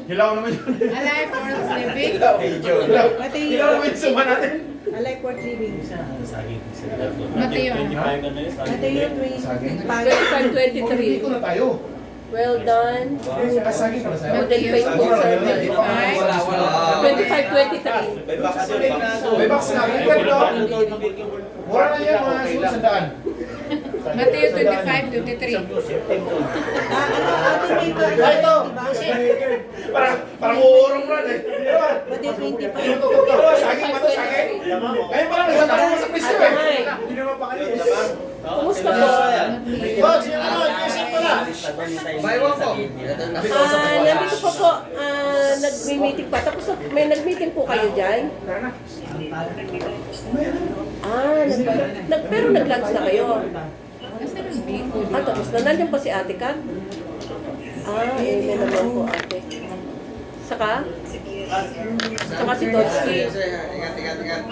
Hilaw naman yun. Alive for living? Hilaw naman yung suma natin. I like worth living. Mati yun. 25 na yun. Ito yung 25. 25-23. Dito na tayo. Well done. Kasagi pala sa'yo. Good and faithful servant. 25-23. May box yun, box. May box na. Pero, mura na yan mga susunod sandaan. Mateo 25, 23. Ate may ka. Ah, ito. Diba? Parang uurong Brad eh. Pati 25. Saging ba ito? Saging? Ngayon pa lang, nagtatanong mo sa presyo eh. Hindi naman pa kayo. Kumusta po? Box, yung ano, yung pala. Baywan ko. Nandito po po, nag-meeting pa. Tapos may nag-meeting po kayo dyan? Pero nag-lunch na kayo. Nasaan ang Biko? Tapos na, nandiyan po si ate Kat? May naman po ate. Saka si Totsky. Ingat.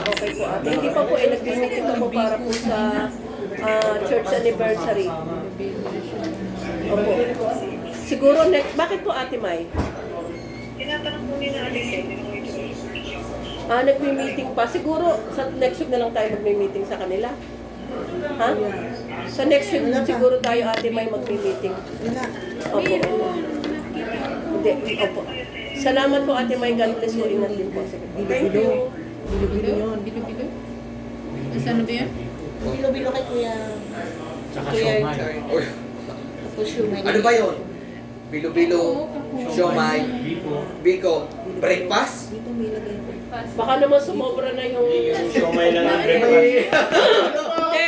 Okay po ate. Hindi pa po nag-meeting pa po para po sa church anniversary. Opo. Siguro bakit po ate May? Tinatanong po nila Alice. Nagme-meeting pa. Siguro sa next week na lang tayo magme-meeting sa kanila. Ha? Sa next week siguro tayo ate May magme-meeting. Opo. Hindi. Opo. Salamat po ate May. God bless po. Ingat din po. Thank you. Bilo-bilo yun. Bilo-bilo? Nasaan na ba yan? Bilo-bilo kay Kuya. Uy, Tapos yung may... ano ba yun? Bilo-bilo, siomay, biko. breakfast? Dito may lagay ko. Baka naman sumobra na yung... Yung siomay lang ang breakfast. Hindi.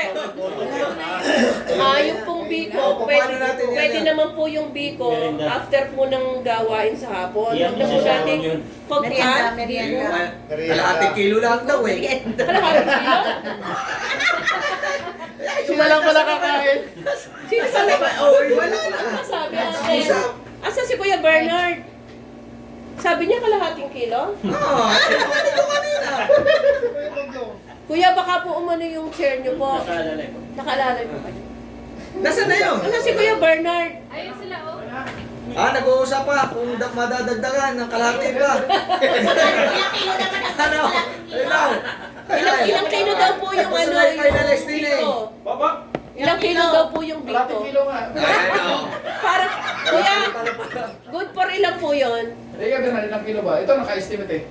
Yung pong biko, Paano pwede, natin yan, pwede yan? naman po yung biko Merienda. after po ng gawain sa hapon. Yan, Huwag na po isa sa natin yun. pagyan. Yung kalahating kilo lang daw eh. Kalahating kilo? Sila lang pala kakain. Sino sabi ba? Oh, wala na. Ano sabi natin? Asa si Kuya Bernard? Sabi niya kalahating kilo? Pwede ko kanina. Kuya, baka po umano yung chair niyo po. Nakalalay po. Nakalalay po kayo. Nasaan na yun? Ano si Kuya Bernard? Ayun sila, oh. Nag-uusap pa kung madadagdagan ng kalahati pa. Ano? Ilang kilo daw po yung ano yung Finalist din eh. biko? Baba. Ilang kilo daw po yung Kalating biko? kilo nga. Para, kuya, good for ilang po yun? Teka, Bernard, ilang kilo ba? Ito naka-estimate eh.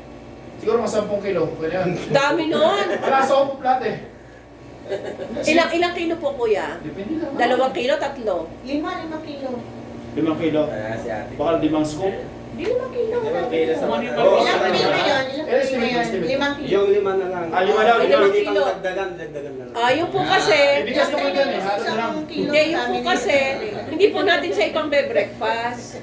Siguro mga 10 kilo. Pwede yan. Dami nun. Wala sa upo plat eh. Ilang kilo po kuya? Depende lang. 2 kilo, 3? 5 kilo. 5 kilo. Si ate. Baka 5 scoop. Di 5 kilo. Ilang kilo sa mga Ilang kilo na yun? Ilang kilo na yun? 5 kilo. Yung 5 na lang. 5 daw. Ay, 5 kilo. Dagdagan na lang. Yung po kasi, Ibigas naman yan eh. Halos na lang. hindi, yung po kasi, hindi po natin siya ipang breakfast.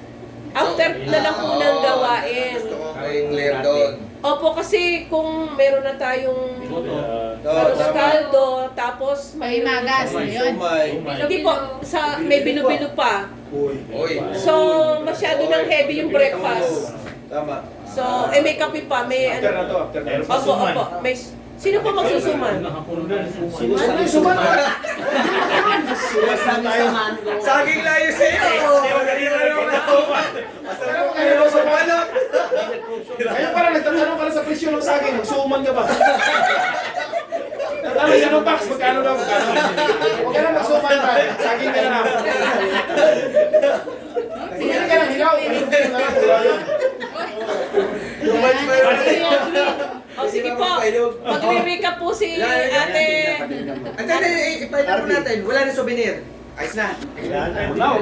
After na lang po ng gawain. Gusto ko kayong layer doon. Opo, kasi kung meron na tayong arroz caldo, tapos May magas, yun. hindi po, may bilo-bilo pa. Uy. So, masyado ng heavy yung breakfast. Tama. So, may kape pa, may After na ano. to, after na to. Opo. May, sino po magsusuman? Sino Ano yung suman ka? Saging layo sa'yo! Kaya mo kayo sa balot. Kaya pala nagtatanong ka na sa presyo ng saging. Magsuman ka ba? Tatawag sa nung box. Magkano daw? Magkano? Huwag ka na magsuman ka. Saging ka na lang. Hindi ka lang hilaw. O sige po, magre-recap po si ate. Ante, ipahinga po natin. Wala na souvenir. Ayos na. Now.